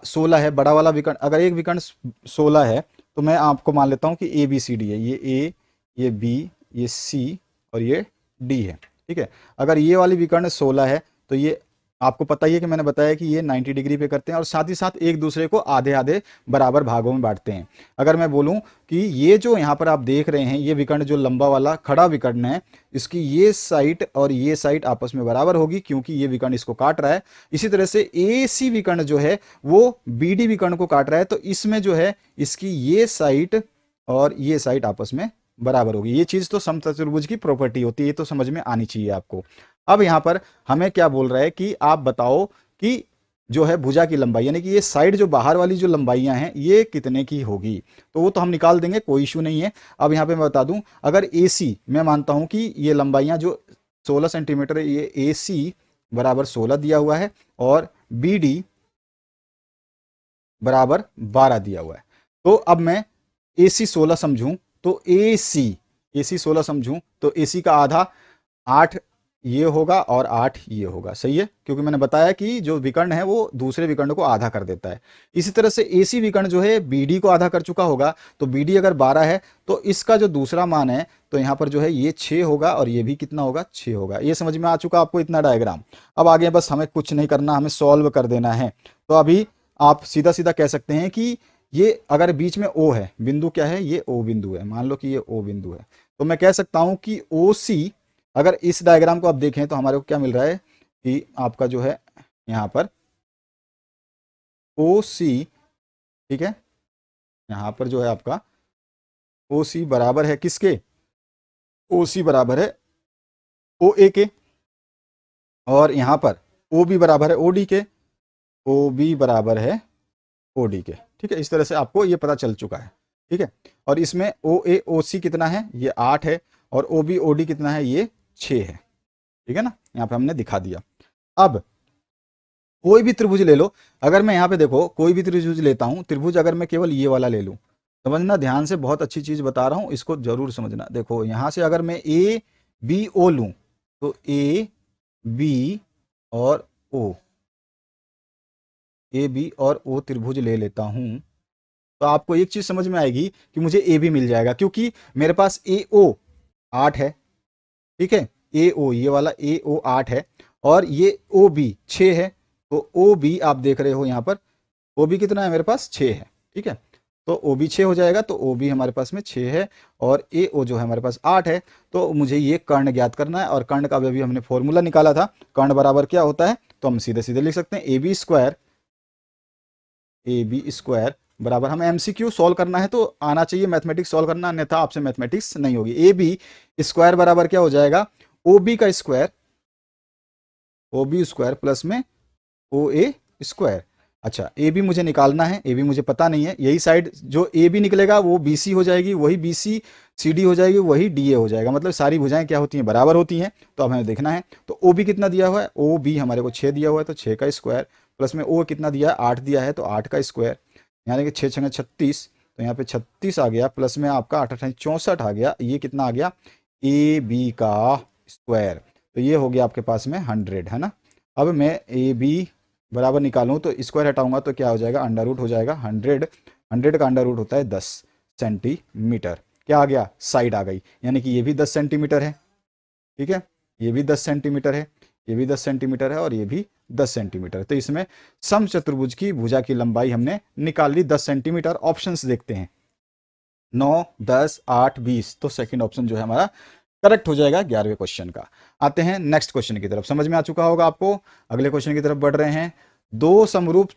Speaker 1: 16 है, बड़ा वाला विकर्ण, अगर एक विकर्ण 16 है तो मैं आपको मान लेता हूँ कि ए बी सी डी है। ये ए, ये बी, ये सी और ये डी है। ठीक है, अगर ये वाली विकर्ण 16 है तो ये आपको पता ही है कि मैंने बताया कि ये 90 डिग्री पे करते हैं और साथ ही साथ एक दूसरे को आधे आधे बराबर भागों में बांटते हैं। अगर मैं बोलूं कि ये जो यहाँ पर आप देख रहे हैं ये विकर्ण जो लंबा वाला खड़ा विकर्ण है, इसकी ये साइड और ये साइड आपस में बराबर होगी क्योंकि ये विकर्ण इसको काट रहा है। इसी तरह से ए सी विकर्ण जो है वो बी डी विकर्ण को काट रहा है, तो इसमें जो है इसकी ये साइड और ये साइड आपस में बराबर होगी। ये चीज तो समचतुर्भुज की प्रॉपर्टी होती है, ये तो समझ में आनी चाहिए आपको। अब यहाँ पर हमें क्या बोल रहा है कि आप बताओ कि जो है भुजा की लंबाई, यानी कि ये साइड जो बाहर वाली जो लंबाइयां हैं ये कितने की होगी। तो वो तो हम निकाल देंगे, कोई इशू नहीं है। अब यहाँ पे मैं बता दूं, अगर ए सी, मैं मानता हूं कि ये लंबाइयां जो 16 सेंटीमीटर है, ये ए सी बराबर 16 दिया हुआ है और बी डी बराबर 12 दिया हुआ है। तो अब मैं ए सी 16 समझूं तो ए सी 16 समझूं तो ए सी का आधा 8 ये होगा और 8 ये होगा। सही है, क्योंकि मैंने बताया कि जो विकर्ण है वो दूसरे विकर्ण को आधा कर देता है। इसी तरह से एसी विकर्ण जो है बीडी को आधा कर चुका होगा, तो बीडी अगर 12 है तो इसका जो दूसरा मान है तो यहाँ पर जो है ये 6 होगा और ये भी कितना होगा, 6 होगा। ये समझ में आ चुका आपको इतना डायग्राम। अब आगे बस हमें कुछ नहीं करना, हमें सॉल्व कर देना है। तो अभी आप सीधा सीधा कह सकते हैं कि ये अगर बीच में ओ है, बिंदु क्या है, ये ओ बिंदु है, मान लो कि ये ओ बिंदु है, तो मैं कह सकता हूं कि ओ सी, अगर इस डायग्राम को आप देखें तो हमारे को क्या मिल रहा है कि आपका जो है यहाँ पर ओ सी, ठीक है, यहाँ पर जो है आपका ओ सी बराबर है किसके, ओ सी बराबर है ओ ए के, और यहाँ पर ओ बी बराबर है ओ डी के, ओ बी बराबर है ओ डी के। ठीक है, इस तरह से आपको ये पता चल चुका है। ठीक है, और इसमें ओ ए ओ सी कितना है, ये 8 है, और ओ बी ओ डी कितना है, ये 6 है। ठीक है ना, यहाँ पे हमने दिखा दिया। अब कोई भी त्रिभुज ले लो, अगर मैं यहाँ पे देखो कोई भी त्रिभुज लेता हूँ, त्रिभुज अगर मैं केवल ये वाला ले लूँ, समझना ध्यान से, बहुत अच्छी चीज बता रहा हूँ, इसको जरूर समझना। देखो यहाँ से अगर मैं ए बी ओ लूँ, तो ए बी और ओ, ए बी और ओ त्रिभुज ले लेता हूँ, तो आपको एक चीज समझ में आएगी कि मुझे ए भी मिल जाएगा, क्योंकि मेरे पास ए ओ 8 है। ठीक है, ए ओ ये वाला ए ओ 8 है, और ये ओ बी 6 है। तो ओ बी आप देख रहे हो यहाँ पर, ओ बी कितना है मेरे पास, 6 है। ठीक है, तो ओ बी 6 हो जाएगा, तो ओ बी हमारे पास में 6 है, और ए ओ जो है हमारे पास 8 है। तो मुझे ये कर्ण ज्ञात करना है, और कर्ण का अभी हमने फॉर्मूला निकाला था, कर्ण बराबर क्या होता है, तो हम सीधे सीधे लिख सकते हैं ए बी स्क्वायर बराबर, हमें एमसीक्यू सॉल्व करना है तो आना चाहिए मैथमेटिक्स सॉल्व करना, अन्यथा आपसे मैथमेटिक्स नहीं होगी। ए बी स्क्वायर बराबर क्या हो जाएगा, ओ बी का square, O B square plus में ओ ए स्क्वायर। अच्छा, ए बी मुझे निकालना है, ए बी मुझे पता नहीं है, यही साइड जो ए बी निकलेगा वो बी सी हो जाएगी, वही बी सी सी डी हो जाएगी, वही डी ए हो जाएगा, मतलब सारी भुजाएं क्या होती हैं, बराबर होती हैं। तो अब हमें देखना है, तो ओ बी कितना दिया हुआ है, ओ बी हमारे को 6 दिया हुआ है, तो 6 का स्क्वायर प्लस में ओ कितना दिया है, 8 दिया है, तो 8 का स्क्वायर, यानी कि 6 छंगे 36, तो यहाँ पे 36 आ गया, प्लस में आपका 8 8 64 आ गया, ये कितना आ गया, ए बी का स्क्वायर। तो ये हो गया आपके पास में 100, है ना। अब मैं ए बी बराबर निकालूं, तो स्क्वायर हटाऊंगा तो क्या हो जाएगा, अंडर रूट हो जाएगा 100, 100 का अंडर रूट होता है 10 सेंटीमीटर। क्या आ गया, साइड आ गई, यानी कि ये भी 10 सेंटीमीटर है। ठीक है, ये भी 10 सेंटीमीटर है, ये भी 10 सेंटीमीटर है, और ये भी 10 सेंटीमीटर। तो इसमें समचतुर्भुज की भुजा की लंबाई हमने निकाल ली 10 सेंटीमीटर। ऑप्शंस देखते हैं, 9, 10, 8, 20, तो सेकंड ऑप्शन जो है हमारा करेक्ट हो जाएगा 11वें क्वेश्चन का। आते हैं नेक्स्ट क्वेश्चन की तरफ, समझ में आ चुका होगा आपको। अगले क्वेश्चन की तरफ बढ़ रहे हैं। दो समरूप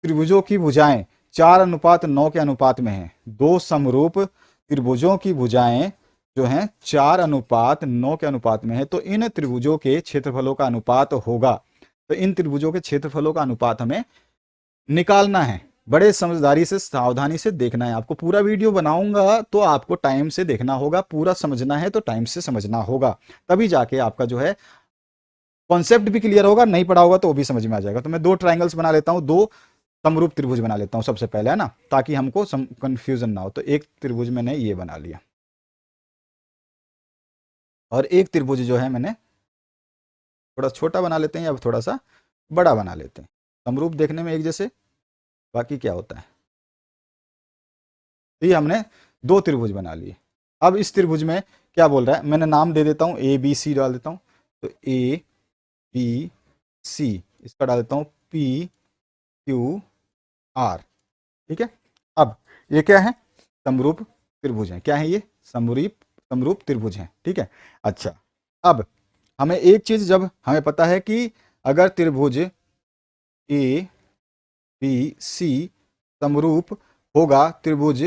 Speaker 1: त्रिभुजों की भुजाएं 4:9 के अनुपात में हैं। दो समरूप त्रिभुजों की भुजाएं जो हैं 4:9 के अनुपात में है, तो इन त्रिभुजों के क्षेत्रफलों का अनुपात होगा। तो इन त्रिभुजों के क्षेत्रफलों का अनुपात हमें निकालना है। बड़े समझदारी से सावधानी से देखना है आपको, पूरा वीडियो बनाऊंगा तो आपको टाइम से देखना होगा, पूरा समझना है तो टाइम से समझना होगा, तभी जाके आपका जो है कॉन्सेप्ट भी क्लियर होगा, नहीं पढ़ा होगा तो वो भी समझ में आ जाएगा। तो मैं दो ट्राइंगल्स बना लेता हूं, दो समरूप त्रिभुज बना लेता हूं सबसे पहले, है ना, ताकि हमको कंफ्यूजन ना हो। तो एक त्रिभुज मैंने ये बना लिया, और एक त्रिभुज जो है मैंने थोड़ा छोटा बना लेते हैं, या थोड़ा सा बड़ा बना लेते हैं, समरूप देखने में एक जैसे, बाकी क्या होता है। तो ये हमने दो त्रिभुज बना लिए। अब इस त्रिभुज में क्या बोल रहा है, मैंने नाम दे देता हूं, ए बी सी डाल देता हूं। तो ए बी सी, इसका डाल देता हूं पी क्यू आर। ठीक है, अब ये क्या है, समरूप त्रिभुज है, क्या है ये, समरूप समरूप त्रिभुज है। ठीक है, अच्छा, अब हमें एक चीज जब हमें पता है कि अगर त्रिभुज ए बी सी समरूप होगा त्रिभुज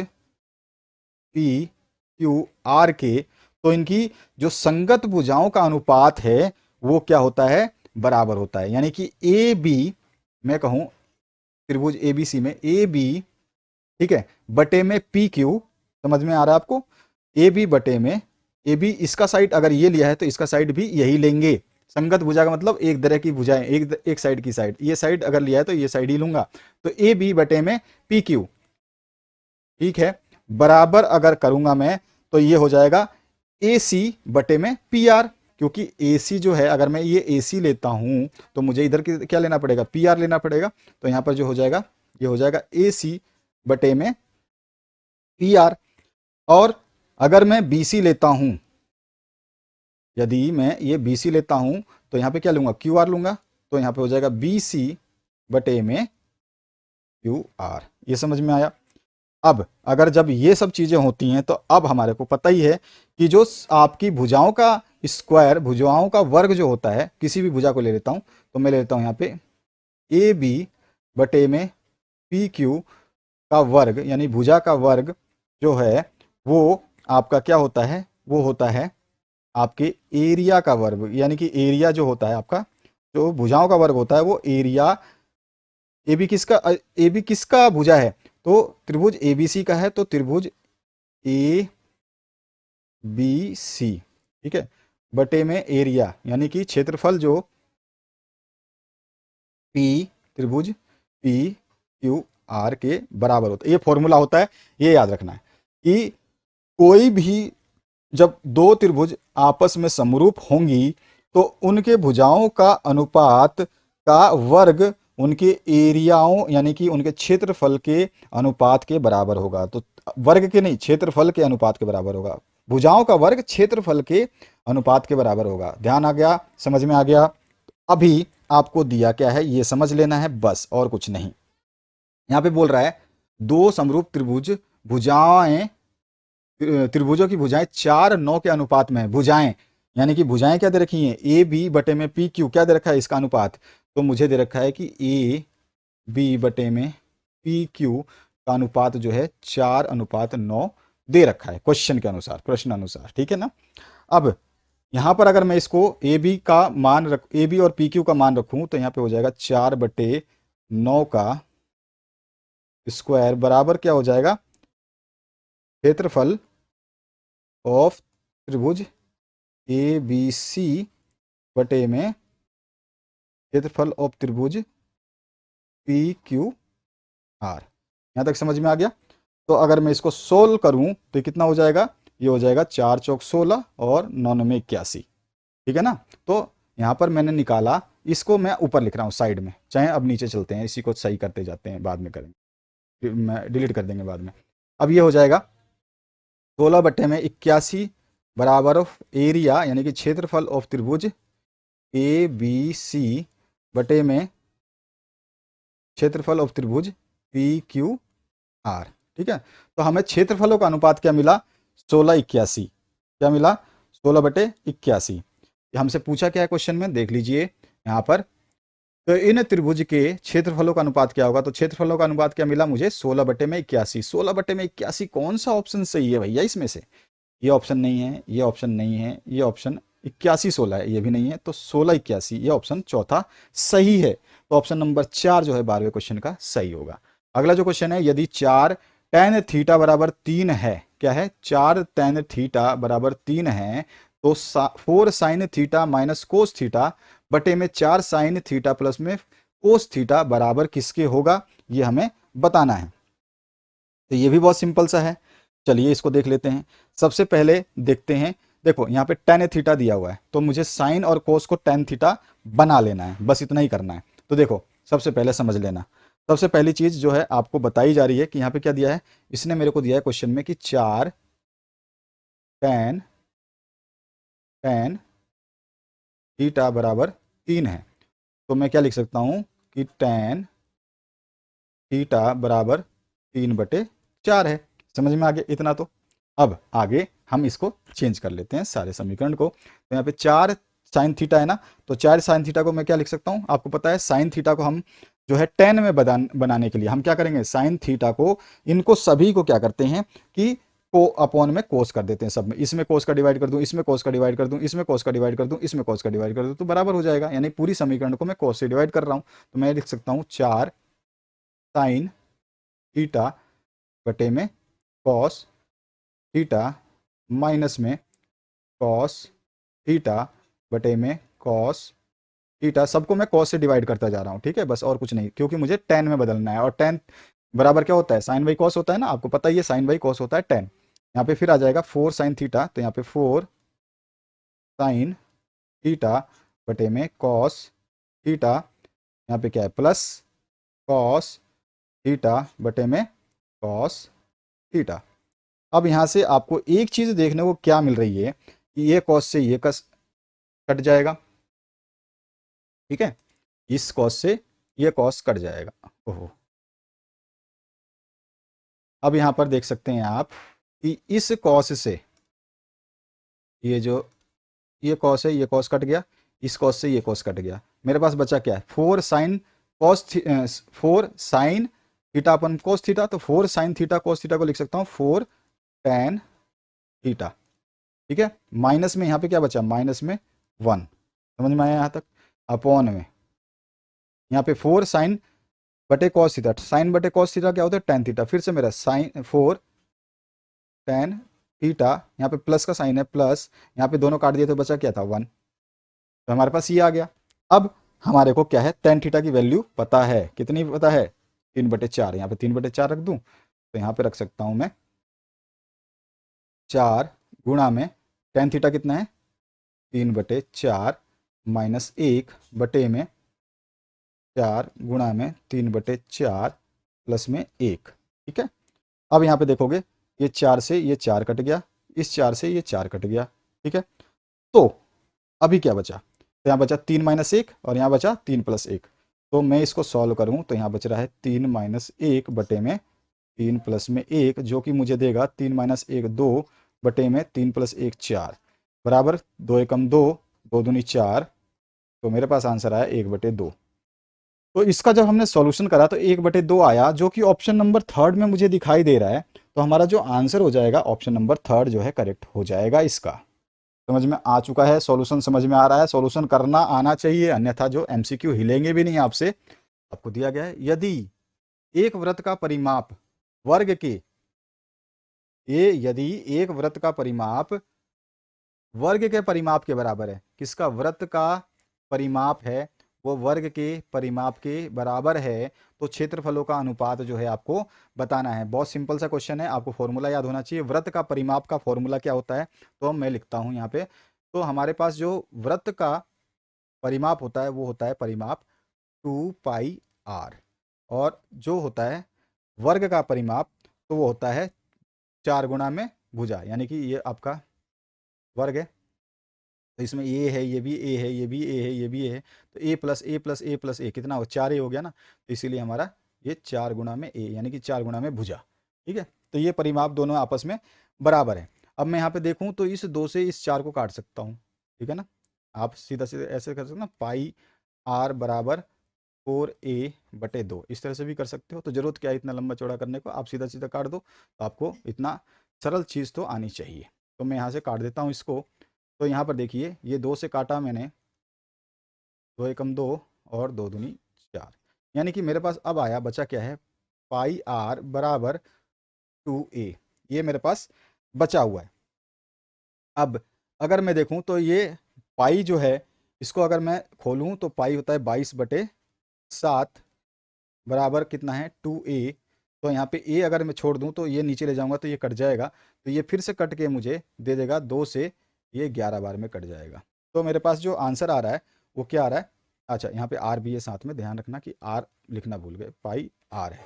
Speaker 1: पी क्यू आर के, तो इनकी जो संगत भुजाओं का अनुपात है वो क्या होता है, बराबर होता है। यानी कि ए बी, मैं कहूं त्रिभुज ए बी सी में ए बी, ठीक है, बटे में पी क्यू, समझ में आ रहा है आपको, ए बी बटे में ए बी, इसका साइड अगर ये लिया है तो इसका साइड भी यही लेंगे। संगत भुजा का मतलब एक तरह की भुजाएं, एक साइड की साइड, ये साइड अगर लिया है तो ये साइड ही लूंगा। तो ए बी बटे में पी क्यू, ठीक है, बराबर अगर करूंगा मैं तो ये हो जाएगा ए सी बटे में पी आर, क्योंकि ए सी जो है, अगर मैं ये ए सी लेता हूं तो मुझे इधर क्या लेना पड़ेगा, पी आर लेना पड़ेगा। तो यहां पर जो हो जाएगा, ये हो जाएगा ए सी बटे में पी आर। और अगर मैं बी सी लेता हूं, यदि मैं ये बी सी लेता हूं तो यहां पे क्या लूंगा, क्यू आर लूंगा। तो यहां पे हो जाएगा बी सी बटे में क्यू आर। ये समझ में आया। अब अगर जब ये सब चीजें होती हैं तो अब हमारे को पता ही है कि जो आपकी भुजाओं का स्क्वायर, भुजाओं का वर्ग जो होता है, किसी भी भुजा को ले लेता हूं, तो मैं ले लेता हूं यहाँ पे ए बी बटे में पी क्यू का वर्ग, यानी भुजा का वर्ग जो है वो आपका क्या होता है, वो होता है आपके एरिया का वर्ग। यानी कि एरिया जो होता है आपका, जो भुजाओं का वर्ग होता है वो एरिया ए बी किसका भुजा है? तो त्रिभुज एबीसी का है, तो त्रिभुज ए बी सी, ठीक है, बटे में एरिया यानी कि क्षेत्रफल जो पी, त्रिभुज पी क्यू आर के बराबर होता है। ये फॉर्मूला होता है, ये याद रखना है कि कोई भी जब दो त्रिभुज आपस में समरूप होंगी तो उनके भुजाओं का अनुपात का वर्ग उनके एरियाओं यानी कि उनके क्षेत्रफल के अनुपात के बराबर होगा। तो वर्ग के नहीं, क्षेत्रफल के अनुपात के बराबर होगा। भुजाओं का वर्ग क्षेत्रफल के अनुपात के बराबर होगा। ध्यान आ गया? समझ में आ गया? अभी आपको दिया क्या है ये समझ लेना है बस, और कुछ नहीं। यहां पे बोल रहा है दो समरूप त्रिभुज भुजाएं, त्रिभुजों की भुजाएं 4:9 के अनुपात में है। भुजाएं यानी कि भुजाएं क्या दे रखी हैं? ए बी बटे में पी क्यू, क्या दे रखा है इसका अनुपात? तो मुझे दे रखा है कि ए बी बटे में पी क्यू का अनुपात जो है 4:9 दे रखा है क्वेश्चन के अनुसार, प्रश्न अनुसार, ठीक है ना। अब यहां पर अगर मैं इसको ए बी का मान रख, ए बी और पी क्यू का मान रखूं तो यहां पे हो जाएगा 4/9 का स्क्वायर बराबर क्या हो जाएगा? क्षेत्रफल ऑफ त्रिभुज ए बी सी बटे में क्षेत्रफल ऑफ त्रिभुज पी क्यू आर। यहां तक समझ में आ गया? तो अगर मैं इसको सोल्व करूं तो कितना हो जाएगा? ये हो जाएगा 4 चौक 16 और 9 में 81, ठीक है ना। तो यहां पर मैंने निकाला, इसको मैं ऊपर लिख रहा हूं साइड में, चाहे अब नीचे चलते हैं, इसी को सही करते जाते हैं, बाद में करेंगे, मैं डिलीट कर देंगे बाद में। अब ये हो जाएगा 16/81 बराबर ऑफ एरिया यानी कि क्षेत्रफल ऑफ त्रिभुज ए बी सी बटे में क्षेत्रफल ऑफ त्रिभुज पी क्यू आर, ठीक है। तो हमें क्षेत्रफलों का अनुपात क्या मिला? 16:81। क्या मिला? 16/81। हमसे पूछा क्या है क्वेश्चन में, देख लीजिए यहां पर। तो इन त्रिभुज के क्षेत्रफलों का अनुपात क्या होगा? तो क्षेत्रफलों का अनुपात क्या मिला मुझे? 16/81। 16/81 कौन सा ऑप्शन सही है भैया इसमें से? ये ऑप्शन नहीं है, ये ऑप्शन नहीं है, ये ऑप्शन 81-16 है, ये भी नहीं है, तो 16-81 ये ऑप्शन चौथा सही है। तो ऑप्शन नंबर 4 जो है 12वें क्वेश्चन का सही होगा। अगला जो क्वेश्चन है, यदि 4 tan थीटा बराबर 3 है, क्या है? 4 tan थीटा बराबर 3 है, तो 4 sin theta minus cos theta बटे में 4 sin थीटा प्लस में कोस थीटा बराबर किसके होगा? ये हमें बताना है। तो ये भी बहुत सिंपल सा है, चलिए इसको देख लेते हैं। सबसे पहले देखते हैं, देखो यहाँ पे tan थीटा दिया हुआ है, तो मुझे साइन और कोस को tan थीटा बना लेना है, बस इतना ही करना है। तो देखो सबसे पहले समझ लेना, सबसे पहली चीज जो है आपको बताई जा रही है कि यहाँ पे क्या दिया है, इसने मेरे को दिया है क्वेश्चन में कि 4 tan tan थीटा बराबर 3 है। तो मैं क्या लिख सकता हूँ कि tan थीटा बराबर 3/4 है। समझ में आ गया इतना? तो अब आगे हम इसको चेंज कर लेते हैं सारे समीकरण को। तो यहाँ पे 4 साइन थीटा है ना, तो 4 साइन थीटा को मैं क्या लिख सकता हूँ? आपको पता है साइन थीटा को हम जो है tan में बनाने के लिए हम क्या करेंगे? साइन थीटा को, इनको सभी को क्या करते हैं कि को अपॉन में कोस कर देते हैं सब में। इसमें कोस का डिवाइड कर दूं, इसमें कोस का डिवाइड कर दूं, इसमें कोस का डिवाइड कर दूं, इसमें कोस का डिवाइड कर दूं, तो बराबर हो जाएगा। यानी पूरी समीकरण को मैं कोस से डिवाइड कर रहा हूं। तो मैं लिख सकता हूं 4 साइन थीटा बटे में कॉस थीटा माइनस में कॉस थीटा बटे में कॉस थीटा, सबको मैं कॉस से डिवाइड करता जा रहा हूँ, ठीक है, बस और कुछ नहीं, क्योंकि मुझे tan में बदलना है। और tan बराबर क्या होता है? साइन बाई कॉस होता है ना, आपको पता ही है साइन बाई कॉस होता है tan। यहाँ पे फिर आ जाएगा 4 साइन थीटा, तो यहाँ पे 4 साइन थीटा बटे में कॉस थीटा, यहाँ पे क्या है? प्लस कॉस थीटा बटे में कॉस थीटा। अब यहां से आपको एक चीज देखने को क्या मिल रही है कि ये कॉस से ये कस कट जाएगा, ठीक है, इस कॉस से ये कॉस कट जाएगा। ओहो, अब यहां पर देख सकते हैं आप कि इस कॉस से ये जो ये कॉस है, ये कॉस कट गया, इस कॉस से ये कॉस कट गया। मेरे पास बचा क्या है? 4 साइन कॉस 4 साइन थीटा अपन कॉस थीटा, तो 4 साइन थीटा कॉस थीटा को लिख सकता हूँ 4 tan थीटा, ठीक है। माइनस में यहाँ पे क्या बचा? माइनस में 1, समझ में आया यहाँ तक? अपॉन में यहाँ पे 4 साइन बटे कॉस थीटा, साइन बटे कॉस थीटा क्या होता है, टेन थीटा। फिर से मेरा साइन 4 टेन थीटा, यहाँ पे प्लस का साइन है प्लस, यहाँ पे दोनों काट दिए तो बचा क्या था 1, तो हमारे पास ये आ गया। अब हमारे को क्या है, टेन थीटा की वैल्यू पता है, कितनी पता है, 3/4। यहाँ पे 3/4 रख दूं तो यहाँ पे रख सकता हूँ मैं 4 गुणा में टेन थीटा कितना है 3/4 माइनस 1 बटे में 4 गुणा में 3/4 प्लस में 1। ठीक है, अब यहाँ पे देखोगे ये 4 से ये 4 कट गया, इस 4 से ये 4 कट गया। ठीक है, तो अभी क्या बचा, तो यहाँ बचा 3 - 1 और यहाँ बचा 3+1। तो मैं इसको सॉल्व करूँ तो यहाँ बच रहा है 3 - 1 बटे में 3+1, जो कि मुझे देगा 3 - 1 2 बटे में 3+1 4 बराबर 2 एकम 2, 2 दूनी 4। तो मेरे पास आंसर आया 1/2। तो इसका जब हमने सॉल्यूशन करा तो 1/2 आया, जो कि ऑप्शन नंबर थर्ड में मुझे दिखाई दे रहा है। तो हमारा जो आंसर हो जाएगा ऑप्शन नंबर थर्ड जो है करेक्ट हो जाएगा इसका। समझ में आ चुका है, सॉल्यूशन समझ में आ रहा है, सॉल्यूशन करना आना चाहिए, अन्यथा जो एमसीक्यू हिलेंगे भी नहीं आपसे। आपको दिया गया है यदि एक वृत्त का परिमाप वर्ग के, ये यदि एक वृत्त का परिमाप वर्ग के परिमाप के बराबर है, किसका, वृत्त का परिमाप है वो वर्ग के परिमाप के बराबर है, तो क्षेत्रफलों का अनुपात जो है आपको बताना है। बहुत सिंपल सा क्वेश्चन है, आपको फॉर्मूला याद होना चाहिए। वृत्त का परिमाप का फॉर्मूला क्या होता है, तो मैं लिखता हूं यहाँ पे। तो हमारे पास जो वृत्त का परिमाप होता है वो होता है परिमाप 2πr, और जो होता है वर्ग का परिमाप तो वो होता है 4 गुणा में भुजा, यानी कि ये आपका वर्ग है। तो इसमें ए है, ये भी ए है, ये भी ए है, ये भी ए है, तो a+a+a+a कितना हो, 4a हो गया ना। तो इसीलिए हमारा ये 4 गुणा में ए, यानी कि 4 गुणा में भुजा। ठीक है, तो ये परिमाप दोनों आपस में बराबर है। अब मैं यहाँ पे देखूँ तो इस 2 से इस 4 को काट सकता हूँ। ठीक है ना, आप सीधा सीधा ऐसे कर सकते हो ना, पाई आर बराबर 4a/2, इस तरह से भी कर सकते हो। तो जरूरत क्या है इतना लंबा चौड़ा करने को, आप सीधा सीधा काट दो, तो आपको इतना सरल चीज़ तो आनी चाहिए। तो मैं यहाँ से काट देता हूँ इसको। तो यहाँ पर देखिए ये 2 से काटा मैंने, 2 एकम 2 और 2 दूनी 4, यानी कि मेरे पास अब आया बचा क्या है, पाई आर बराबर 2a, ये मेरे पास बचा हुआ है। अब अगर मैं देखूं तो ये पाई जो है, इसको अगर मैं खोलूं तो पाई होता है 22/7 बराबर कितना है 2a। तो यहाँ पे a अगर मैं छोड़ दूं तो ये नीचे ले जाऊंगा तो ये कट जाएगा, तो ये फिर से कट के मुझे दे देगा 2 से ये 11 बार में कट जाएगा। तो मेरे पास जो आंसर आ रहा है वो क्या आ रहा है, अच्छा यहाँ पे आर भी है साथ में, ध्यान रखना कि आर लिखना भूल गए, पाई आर है।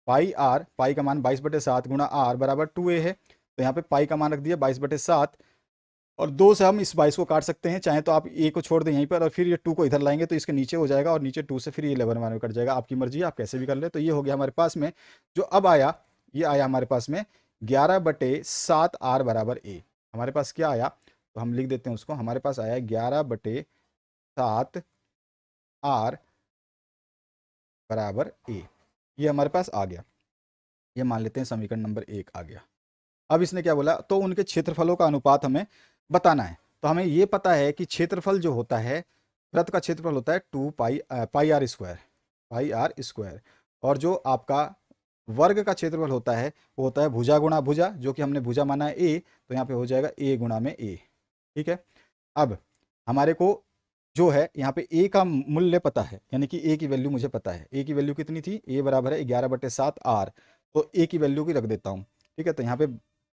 Speaker 1: पाई आर, पाई का मान 22/7 गुणा आर बराबर 2a है। तो यहाँ पे पाई का मान रख दिया 22/7, और 2 से हम इस 22 को काट सकते हैं, चाहे तो आप ए को छोड़ दें यहीं पर और फिर ये 2 को इधर लाएंगे तो इसके नीचे हो जाएगा, और नीचे 2 से फिर ये 11 में कट जाएगा। आपकी मर्जी है, आप कैसे भी कर ले। तो ये हो गया हमारे पास में जो अब आया, ये आया हमारे पास में 11/7 आर बराबर ए। हमारे पास क्या आया, तो हम लिख देते हैं उसको, हमारे पास आया 11/7 आर बराबर ए, ये हमारे पास आ गया। ये मान लेते हैं समीकरण नंबर 1 आ गया। अब इसने क्या बोला, तो उनके क्षेत्रफलों का अनुपात हमें बताना है। तो हमें ये पता है कि क्षेत्रफल जो होता है, वृत्त का क्षेत्रफल होता है 2 pi R square, pi R square, और जो आपका वर्ग का क्षेत्रफल होता है वो होता है भुजा गुणा भुजा, जो कि हमने भुजा माना है ए, तो यहाँ पे हो जाएगा ए गुणा में ए। ठीक है, अब हमारे को जो है यहाँ पे ए का मूल्य पता है, यानी कि ए की वैल्यू मुझे पता है। ए की वैल्यू कितनी थी, ए बराबर है 11/7 आर, तो ए की वैल्यू की रख देता हूँ। ठीक है, तो यहाँ पे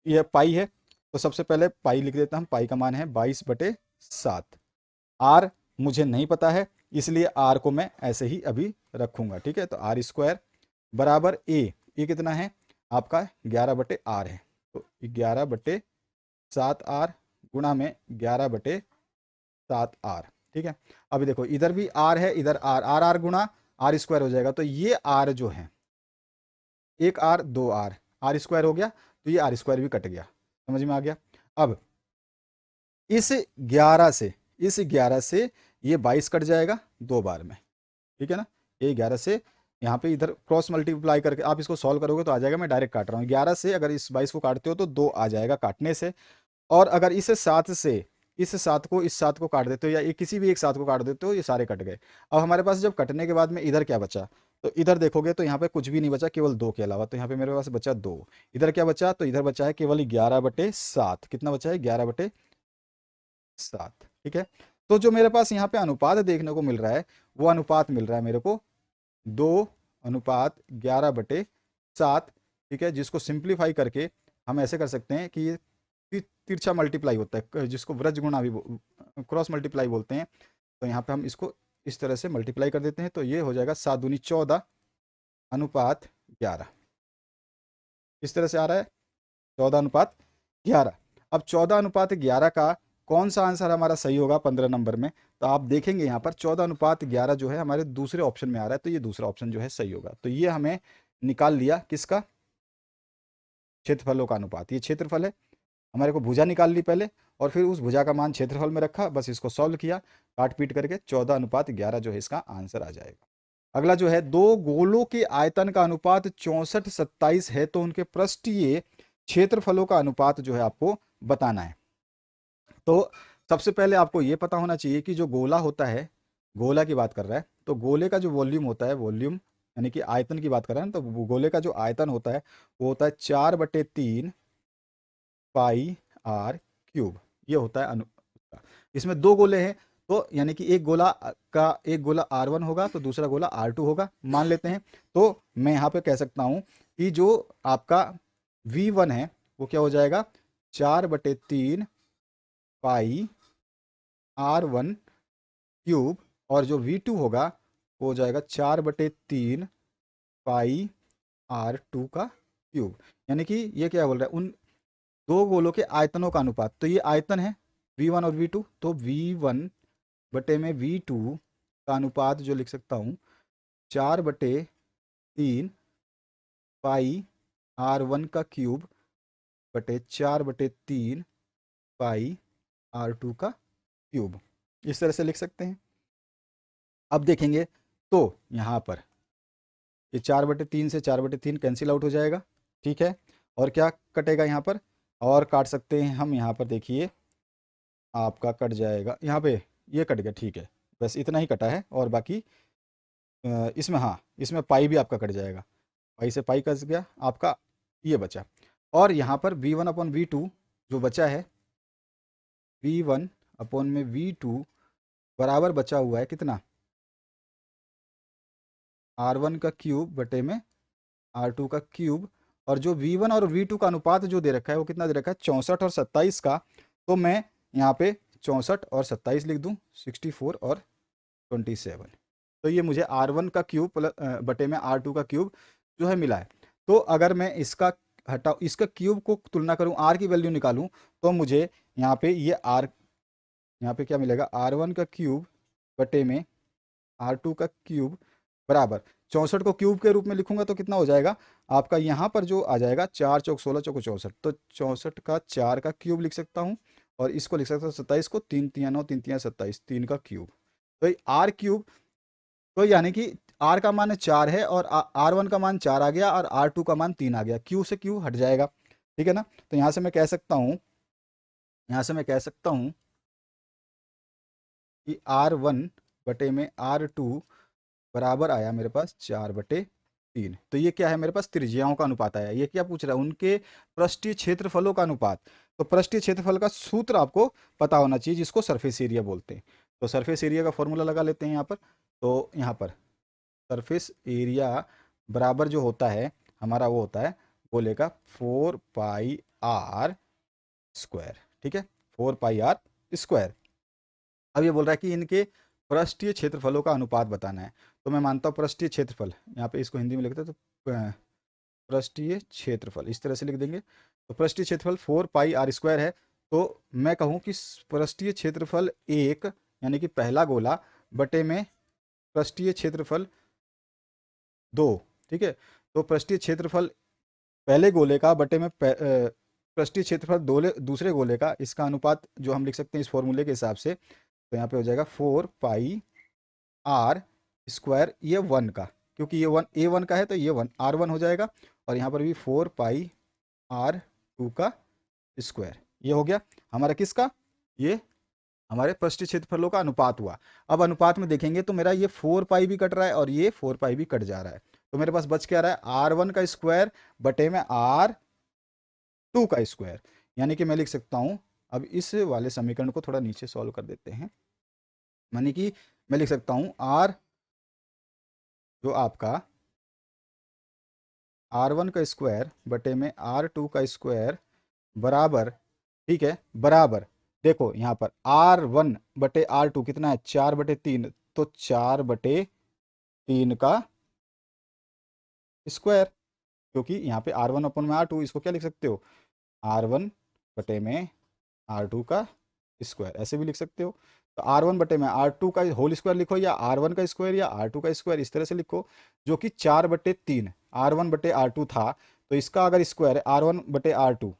Speaker 1: ये पाई है, तो सबसे पहले पाई लिख देता हूँ, पाई का मान है 22/7। आर मुझे नहीं पता है, इसलिए आर को मैं ऐसे ही अभी रखूंगा। ठीक है, तो आर स्क्वायर बराबर ए कितना है आपका 11/आर है, तो 11/7 आर गुणा में 11/7 आर। ठीक है, अभी देखो इधर भी आर है, इधर आर, आर आर गुणा आर स्क्वायर हो जाएगा, तो ये आर जो है, एक आर दो आर, आर स्क्वायर हो गया, तो ये आर स्क्वायर भी कट गया। समझ में आ गया। अब इस 11 से, इस 11 से ये 22 कट जाएगा 2 बार में। ठीक है ना, ये 11 से यहाँ पे इधर क्रॉस मल्टीप्लाई करके आप इसको सॉल्व करोगे तो आ जाएगा। मैं डायरेक्ट काट रहा हूँ, 11 से अगर इस 22 को काटते हो तो 2 आ जाएगा काटने से, और अगर इस 7 से इस 7 को इस 7 को काट देते हो, या किसी भी एक 7 को काट देते हो, ये सारे कट गए। अब हमारे पास जब कटने के बाद में इधर क्या बचा, तो इधर देखोगे तो यहाँ पे कुछ भी नहीं बचा केवल 2 के अलावा, तो यहाँ पे मेरे पास बचा 2। इधर क्या बचा, तो इधर बचा है केवल 11/7। कितना बचा है, 11/7। ठीक है, तो जो मेरे पास यहाँ पे अनुपात देखने को मिल रहा है, वो अनुपात मिल रहा है मेरे को 2:11/7। ठीक है, जिसको सिंप्लीफाई करके हम ऐसे कर सकते हैं कि ये तिरछा मल्टीप्लाई होता है, जिसको व्रज गुणा भी क्रॉस मल्टीप्लाई बोलते हैं। तो यहाँ पे हम इसको इस तरह से मल्टीप्लाई कर देते हैं, तो ये हो जाएगा 7 दूनी 14:11। इस तरह से आ रहा है 14:11। अब 14:11 का कौन सा आंसर हमारा सही होगा 15 नंबर में, तो आप देखेंगे यहाँ पर 14:11 जो है हमारे दूसरे ऑप्शन में आ रहा है, तो ये दूसरा ऑप्शन जो है सही होगा। तो ये हमें निकाल लिया किसका, क्षेत्रफलों का अनुपात। ये क्षेत्रफल है, हमारे को भुजा निकाल ली पहले, और फिर उस भुजा का मान क्षेत्रफल में रखा, बस इसको सॉल्व किया काट पीट करके, 14:11 जो है इसका आंसर आ जाएगा। अगला जो है, दो गोलों के आयतन का अनुपात 64:27 है, तो उनके पृष्ठीय क्षेत्रफलों का अनुपात जो है आपको बताना है। तो सबसे पहले आपको ये पता होना चाहिए कि जो गोला होता है, गोला की बात कर रहा है, तो गोले का जो वॉल्यूम होता है, वॉल्यूम यानी कि आयतन की बात कर रहा है ना, तो गोले का जो आयतन होता है वो होता है 4/3 पाई आर क्यूब। ये होता है इसमें दो गोले हैं, तो यानी कि एक गोला R1 होगा तो दूसरा गोला R2 होगा मान लेते हैं। तो मैं यहाँ पे कह सकता हूँ कि जो आपका V1 है वो क्या हो जाएगा, 4/3 पाई R1 क्यूब, और जो V2 होगा वो हो जाएगा 4/3 पाई R2 का क्यूब। यानी कि ये क्या बोल रहा है, उन दो गोलों के आयतनों का अनुपात। तो ये आयतन है V1 और V2, तो V1/V2 का अनुपात जो लिख सकता हूँ 4/3 पाई R1 का क्यूब बटे 4/3 पाई R2 का क्यूब, इस तरह से लिख सकते हैं। अब देखेंगे तो यहाँ पर ये 4/3 से 4/3 कैंसिल आउट हो जाएगा। ठीक है, और क्या कटेगा यहाँ पर, और काट सकते हैं हम यहाँ पर, देखिए आपका कट जाएगा यहाँ पे, ये कट गया। ठीक है, बस इतना ही कटा है, और बाकी इसमें, हाँ इसमें पाई भी आपका कट जाएगा, पाई से पाई कट गया आपका, ये बचा। और यहाँ पर V1/V2 जो बचा है, V1/V2 बराबर बचा हुआ है कितना, R1 का क्यूब बटे में R2 का क्यूब। और जो V1 और V2 का अनुपात जो दे रखा है वो कितना दे रखा है, 64 और 27 का। तो मैं यहाँ पे 64 और 27 लिख दूँ, 64 और 27। तो ये मुझे R1 का क्यूब बटे में R2 का क्यूब जो है मिला है। तो अगर मैं इसका हटाओ, इसका क्यूब को तुलना करूँ, R की वैल्यू निकालूँ, तो मुझे यहाँ पे ये R, यहाँ पे क्या मिलेगा, R1 का क्यूब बटे में R2 का क्यूब बराबर 64 को क्यूब के रूप में लिखूंगा तो कितना हो जाएगा आपका, यहाँ पर जो आ जाएगा 4 चौक 16 चौक 64, तो 64 का 4 का क्यूब लिख सकता हूँ, और इसको लिख सकता हूँ 27 को, 3 3 9 3 3 27, 3 का क्यूब। तो आर क्यूब, तो यानी कि आर का मान 4 है, और R1 का मान 4 आ गया, और R2 का मान 3 आ गया, क्यू से क्यू हट जाएगा। ठीक है ना, तो यहाँ से मैं कह सकता हूँ, यहाँ से मैं कह सकता हूँ कि R1 बटे में R2 बराबर आया मेरे पास 4/3। तो ये क्या है, मेरे पास त्रिज्याओं का अनुपात आया। ये क्या पूछ रहा है, उनके पृष्ठीय क्षेत्रफलों का अनुपात। तो पृष्ठीय क्षेत्रफल का सूत्र आपको पता होना चाहिए, जिसको सरफेस एरिया बोलते हैं। तो सरफेस एरिया का फॉर्मूला लगा लेते हैं यहाँ पर। तो यहाँ पर सरफेस एरिया बराबर जो होता है हमारा, वो होता है गोले का 4πr²। ठीक है, 4πr²। अब ये बोल रहा है कि इनके पृष्ठीय क्षेत्रफलों का अनुपात बताना है। तो मैं मानता हूँ पृष्ठीय क्षेत्रफल, यहाँ पे इसको हिंदी में लिखते हैं, तो पृष्ठीय क्षेत्रफल इस तरह से लिख देंगे। तो पृष्ठीय क्षेत्रफल 4πr² है। तो मैं कहूँ कि पृष्ठीय क्षेत्रफल 1 यानी कि पहला गोला बटे में पृष्ठीय क्षेत्रफल 2। ठीक है, तो पृष्ठीय क्षेत्रफल पहले गोले का बटे में पृष्ठीय क्षेत्रफल दूसरे गोले का, इसका अनुपात जो हम लिख सकते हैं इस फॉर्मूले के हिसाब से। तो यहाँ पे हो जाएगा 4πr², ये 1 का, क्योंकि ये 1 A1 का है, तो ये 1 R1 हो जाएगा। और यहाँ पर भी 4πr² का स्क्वायर। ये हो गया हमारा किसका, ये हमारे पृष्ठीय क्षेत्रफलों का अनुपात हुआ। अब अनुपात में देखेंगे तो मेरा ये 4 पाई भी कट रहा है और ये 4 पाई भी कट जा रहा है, तो मेरे पास बच क्या रहा है, R1 का स्क्वायर बटे में R2 का स्क्वायर। यानी कि मैं लिख सकता हूं, अब इस वाले समीकरण को थोड़ा नीचे सॉल्व कर देते हैं, यानी कि मैं लिख सकता हूं R जो आपका R1 का स्क्वायर बटे में R2 का स्क्वायर बराबर, ठीक है, बराबर, देखो यहाँ पर R1 बटे R2 कितना है, 4/3, तो 4/3 का स्क्वायर, क्योंकि यहाँ पे R1/R2, इसको क्या लिख सकते हो, R1 बटे में R2 का स्क्वायर, ऐसे भी लिख सकते हो। तो R1 बटे में R2 का होल स्क्वायर लिखो, या R1 का स्क्वायर या R2 का स्क्वायर, इस तरह से लिखो, जो कि 4/3 R1/R2 था, तो इसका अगर स्क्वायर है R1/R2,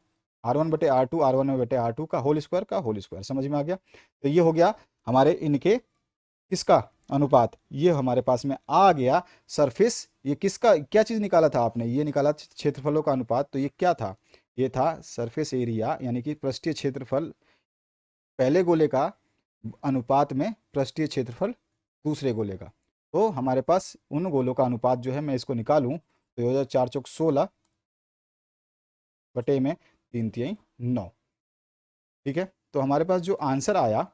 Speaker 1: R1/R2 का होल स्क्वायर, समझ में आ गया। तो ये हो गया हमारे इनके किसका अनुपात, ये हमारे पास में आ गया सरफेस, ये किसका क्या चीज निकाला था आपने, ये निकाला क्षेत्रफलों का अनुपात, तो ये क्या था, ये था सरफेस एरिया, यानी कि पृष्ठीय क्षेत्रफल पहले गोले का अनुपात में पृष्ठीय क्षेत्रफल दूसरे गोले का। तो हमारे पास उन गोलों का अनुपात जो है, मैं इसको निकालूं तो ये हो जाए 4×4 = 16 बटे में 3×3 = 9। ठीक है, तो हमारे पास जो आंसर आया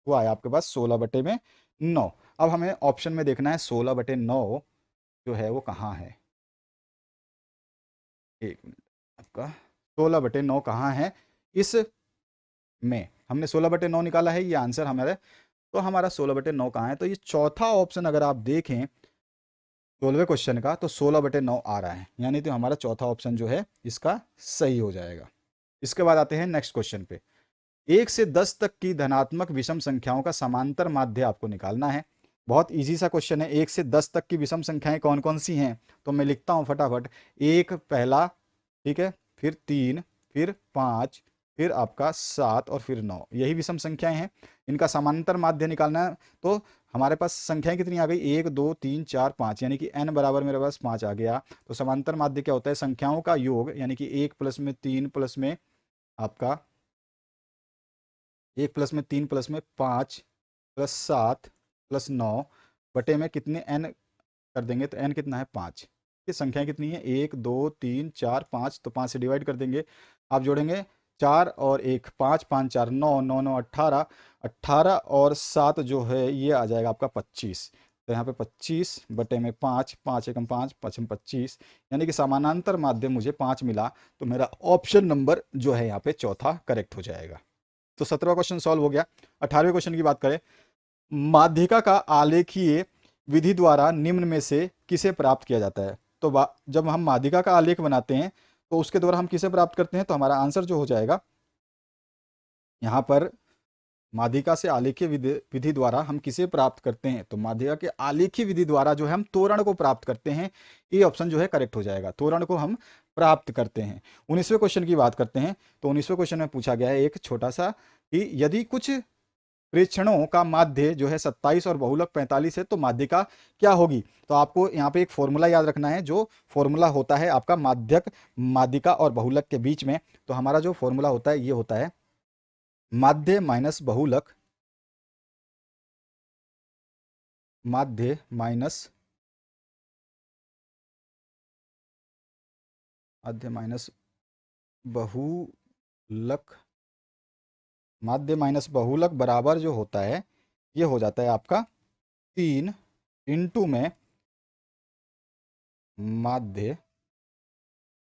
Speaker 1: वो आया आपके पास 16/9। अब हमें ऑप्शन में देखना है 16/9 जो है वो कहाँ है, एक मिनट, आपका 16/9 कहाँ है, इस में हमने 16/9 निकाला है, ये आंसर हमारे, तो हमारा 16/9 कहाँ है, तो ये चौथा ऑप्शन अगर आप देखें 16वें क्वेश्चन का, तो 16/9 आ रहा है, यानी तो हमारा चौथा ऑप्शन जो है इसका सही हो जाएगा। इसके बाद आते हैं नेक्स्ट क्वेश्चन पे। 1 से 10 तक की धनात्मक विषम संख्याओं का समांतर माध्य आपको निकालना है। बहुत इजी सा क्वेश्चन है। 1 से 10 तक की विषम संख्याएं कौन कौन सी हैं, तो मैं लिखता हूं फटाफट। एक पहला, ठीक है, फिर 3, फिर 5, फिर आपका 7 और फिर 9, यही विषम संख्याएं हैं। इनका समांतर माध्य निकालना है, तो हमारे पास संख्याएं कितनी आ गई, 1 2 3 4 5, यानी कि n बराबर मेरे पास 5 आ गया। तो समांतर माध्य क्या होता है, संख्याओं का योग, यानी कि 1 प्लस में 3 प्लस में आपका 1 प्लस में 3 प्लस में 5 प्लस 7 प्लस 9 बटे में कितने n कर देंगे, तो n कितना है 5। ये संख्या कितनी है, 1 2 3 4 5, तो 5 से डिवाइड कर देंगे, आप जोड़ेंगे 4 और 1, 5 5 4 9, 9 9 18, 18 और 7 जो है ये आ जाएगा आपका 25। तो यहाँ पे 25 बटे में 5, 5 एकम 5, 5 25, यानी कि समानांतर माध्यम मुझे 5 मिला, तो मेरा ऑप्शन नंबर जो है यहाँ पे चौथा करेक्ट हो जाएगा। तो 17वां क्वेश्चन सॉल्व हो गया। 18वें क्वेश्चन की बात करें, माध्यिका का आलेखीय विधि द्वारा निम्न में से किसे प्राप्त किया जाता है। तो जब हम माध्यिका का आलेख बनाते हैं तो उसके द्वारा हम किसे प्राप्त करते हैं, तो हमारा आंसर जो हो जाएगा यहाँ पर, माध्यिका से आलेखीय विधि विधि द्वारा हम किसे प्राप्त करते हैं, तो माध्यिका के आलेखीय विधि द्वारा जो है हम त्वरण को प्राप्त करते हैं। ये ऑप्शन जो है करेक्ट हो जाएगा, त्वरण को हम प्राप्त करते हैं। 19वें क्वेश्चन की बात करते हैं, तो 19वें क्वेश्चन में पूछा गया है एक छोटा सा, कि यदि कुछ प्रेक्षणों का माध्य जो है 27 और बहुलक 45 है, तो माध्यिका क्या होगी। तो आपको यहाँ पे एक फॉर्मूला याद रखना है, जो फॉर्मूला होता है आपका माध्यक, माध्यिका और बहुलक के बीच में। तो हमारा जो फॉर्मूला होता है ये होता है माध्य माइनस बहुलक, माध्य माइनस माध्य माइनस बहुलक, माध्य माइनस बहुलक बराबर जो होता है ये हो जाता है आपका 3 इंटू में माध्य,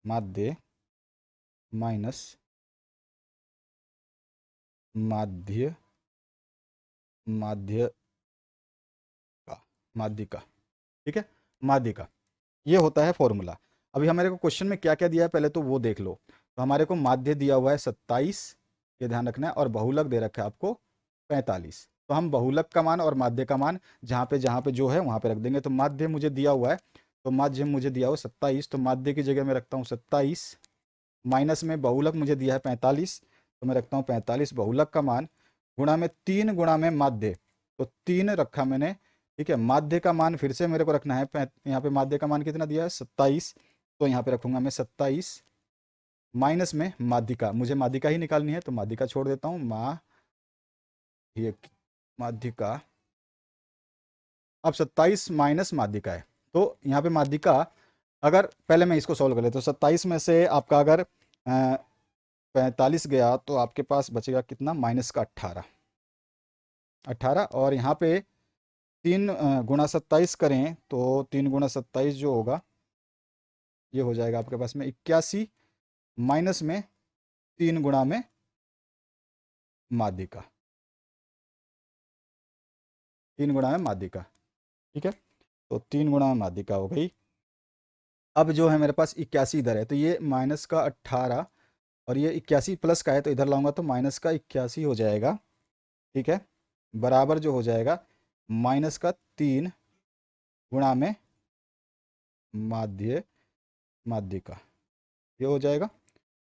Speaker 1: माध्य माइनस माध्य, माध्य का, माध्यिका, ठीक है, माध्यिका, ये होता है फॉर्मूला। अभी हमारे को क्वेश्चन में क्या क्या दिया है पहले तो वो देख लो। तो हमारे को माध्य दिया हुआ है 27, ये ध्यान रखना है, और बहुलक दे रखा है आपको 45। तो हम बहुलक का मान और माध्य का मान जहाँ पे जो है वहाँ पे रख देंगे। तो माध्य मुझे दिया हुआ है, तो माध्य मुझे दिया हुआ 27, तो माध्य की जगह मैं रखता हूँ 27, माइनस में बहुलक मुझे दिया है 45, तो मैं रखता हूँ 45 बहुलक का मान, गुणा में 3 गुणा में माध्य, तो 3 रखा मैंने। ठीक है, माध्य का मान फिर से मेरे को रखना है, यहाँ पे माध्य का मान कितना दिया है 27, तो यहाँ पे रखूंगा मैं 27, माइनस में माध्यिका, मुझे माध्यिका ही निकालनी है, तो माध्यिका छोड़ देता हूँ, ये माध्यिका, अब 27 माइनस माध्यिका है, तो यहाँ पे माध्यिका, अगर पहले मैं इसको सॉल्व कर लेता हूँ, 27 में से आपका अगर 45 गया तो आपके पास बचेगा कितना, माइनस का 18, 18। और यहाँ पे 3 गुणा 27 करें तो 3 गुणा 27 जो होगा ये हो जाएगा आपके पास में 81, माइनस में 3 गुणा में माध्यिका, 3 गुणा में माध्यिका, ठीक है। तो 3 गुणा में माध्यिका हो गई। अब जो है मेरे पास 81 इधर है, तो ये माइनस का 18 और ये 81 प्लस का है, तो इधर लाऊंगा तो माइनस का 81 हो जाएगा, ठीक है। बराबर जो हो जाएगा माइनस का 3 गुणा में माध्यिका, ये हो जाएगा।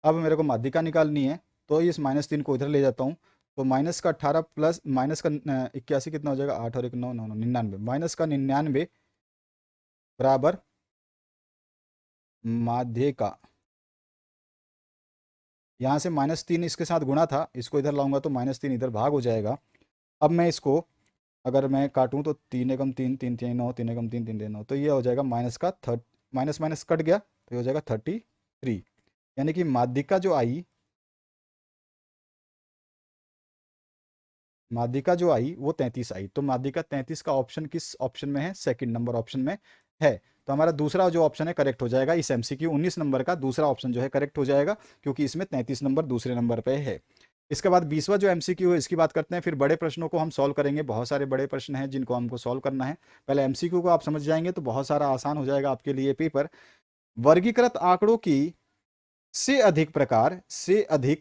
Speaker 1: अब मेरे को माध्यिका निकालनी है, तो इस -3 को इधर ले जाता हूँ, तो माइनस का 18 प्लस माइनस का 81 कितना हो जाएगा, 8 और 1 9 9 99, माइनस का 99 बराबर माध्यिका। यहाँ से -3 इसके साथ गुणा था, इसको इधर लाऊंगा तो -3 इधर भाग हो जाएगा। अब मैं इसको अगर मैं काटूं तो 3 एकम 3 3 3 9, 3 एकम 3 3 3 9, तो ये हो जाएगा माइनस का माइनस माइनस कट गया, तो ये हो जाएगा 33। यानी कि माध्यिका जो आई, माध्यिका जो आई वो 33 आई। तो माध्यिका 33 का ऑप्शन किस ऑप्शन में है, सेकंड नंबर ऑप्शन में है। तो हमारा दूसरा जो ऑप्शन है करेक्ट हो जाएगा, इस एमसीक्यू 19 नंबर का दूसरा ऑप्शन जो है करेक्ट हो जाएगा, क्योंकि इसमें 33 नंबर दूसरे नंबर पे है। इसके बाद 20वां जो एमसीक्यू है इसकी बात करते हैं, फिर बड़े प्रश्नों को हम सॉल्व करेंगे। बहुत सारे बड़े प्रश्न हैं जिनको हमको सॉल्व करना है। पहले एमसीक्यू को आप समझ जाएंगे तो बहुत सारा आसान हो जाएगा आपके लिए पेपर। वर्गीकृत आंकड़ों की से अधिक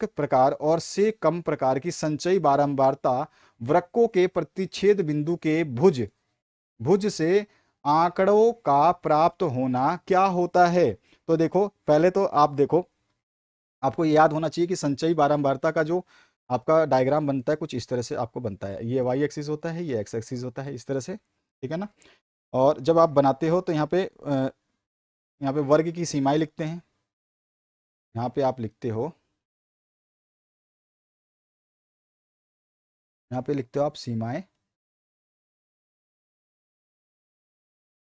Speaker 1: प्रकार और से कम प्रकार की संचयी बारंबारता वृक्कों के प्रतिच्छेद बिंदु के भुज भुज से आंकड़ों का प्राप्त होना क्या होता है। तो देखो, पहले तो आप देखो, आपको याद होना चाहिए कि संचयी बारंबारता का जो आपका डायग्राम बनता है कुछ इस तरह से आपको बनता है। ये वाई एक्सिस होता है, ये एक्स एक्सिस होता है, इस तरह से, ठीक है ना। और जब आप बनाते हो तो यहाँ पे वर्ग की सीमाएं लिखते हैं। यहाँ पे आप लिखते हो, यहाँ पे लिखते हो आप सीमाएं,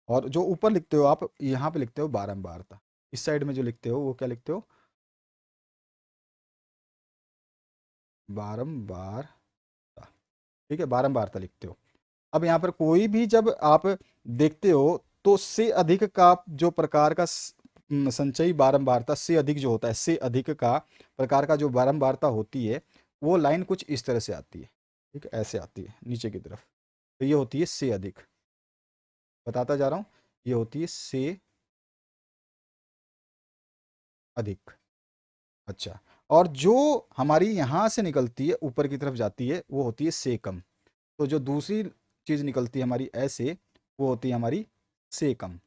Speaker 1: और जो ऊपर लिखते हो आप यहाँ पे लिखते हो बारंबारता। इस साइड में जो लिखते हो वो क्या लिखते हो, बारंबारता, ठीक है, बारंबारता लिखते हो। अब यहाँ पर कोई भी जब आप देखते हो तो से अधिक का जो प्रकार का संचयी बारंबारता से अधिक जो होता है, से अधिक का प्रकार का जो बारंबारता होती है वो लाइन कुछ इस तरह से आती है, ठीक है, ऐसे आती है नीचे की तरफ। तो ये होती है से अधिक, बताता जा रहा हूँ, ये होती है से अधिक। अच्छा, और जो हमारी यहाँ से निकलती है ऊपर की तरफ जाती है वो होती है से कम। तो जो दूसरी चीज़ निकलती है हमारी ऐसे, वो होती है हमारी से कम।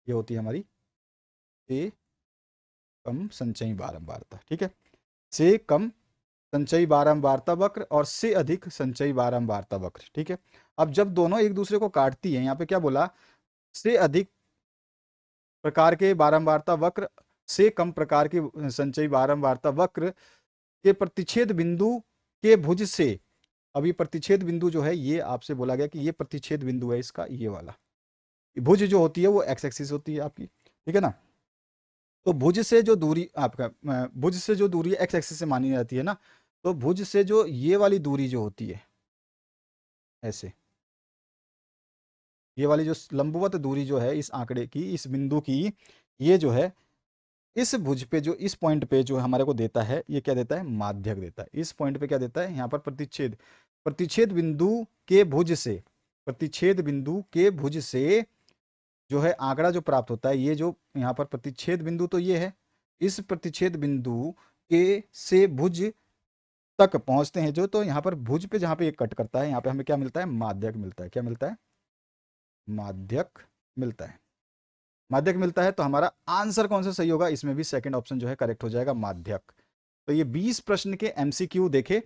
Speaker 1: ये होती है हमारी से कम संचयी बारंबारता, ठीक है। से कम संचयी बारंबारता वक्र और से अधिक संचयी बारंबारता वक्र, ठीक है। अब जब दोनों एक दूसरे को काटती हैं, यहाँ पे क्या बोला, से अधिक प्रकार के बारंबारता वक्र से कम प्रकार की संचयी बारंबारता वक्र के प्रतिच्छेद बिंदु के भुज से। अभी प्रतिच्छेद बिंदु जो है ये आपसे बोला गया कि ये प्रतिच्छेद बिंदु है इसका, ये वाला भुज जो होती है वो एक्स एक्सिस होती है आपकी, ठीक है ना। तो भुज से जो दूरी आपका भुज से जो दूरी एक्स एक्सिस से मानी जाती है ना, तो भुज से जो ये वाली दूरी जो होती है ऐसे, ये वाली जो लंबवत दूरी जो है इस आंकड़े की, इस बिंदु की, ये जो है इस भुज पे जो इस पॉइंट पे जो हमारे को देता है, ये क्या देता है, माध्यक देता है। इस पॉइंट पे क्या देता है, यहाँ पर प्रतिच्छेद, प्रतिच्छेद बिंदु के भुज से, प्रतिच्छेद बिंदु के भुज से जो है आंकड़ा जो प्राप्त होता है, ये जो यहाँ पर प्रतिच्छेद बिंदु तो ये है, इस प्रतिच्छेद बिंदु के से भुज तक पहुंचते हैं जो, तो यहाँ पर भुज पे जहाँ पे ये कट करता है यहाँ पे हमें क्या मिलता है, माध्यक मिलता है। क्या मिलता है, माध्यक मिलता है। माध्यक मिलता है, तो हमारा आंसर कौन सा सही होगा, इसमें भी सेकंड ऑप्शन जो है करेक्ट हो जाएगा, माध्यक। तो ये 20 प्रश्न के एमसीक्यू देखे।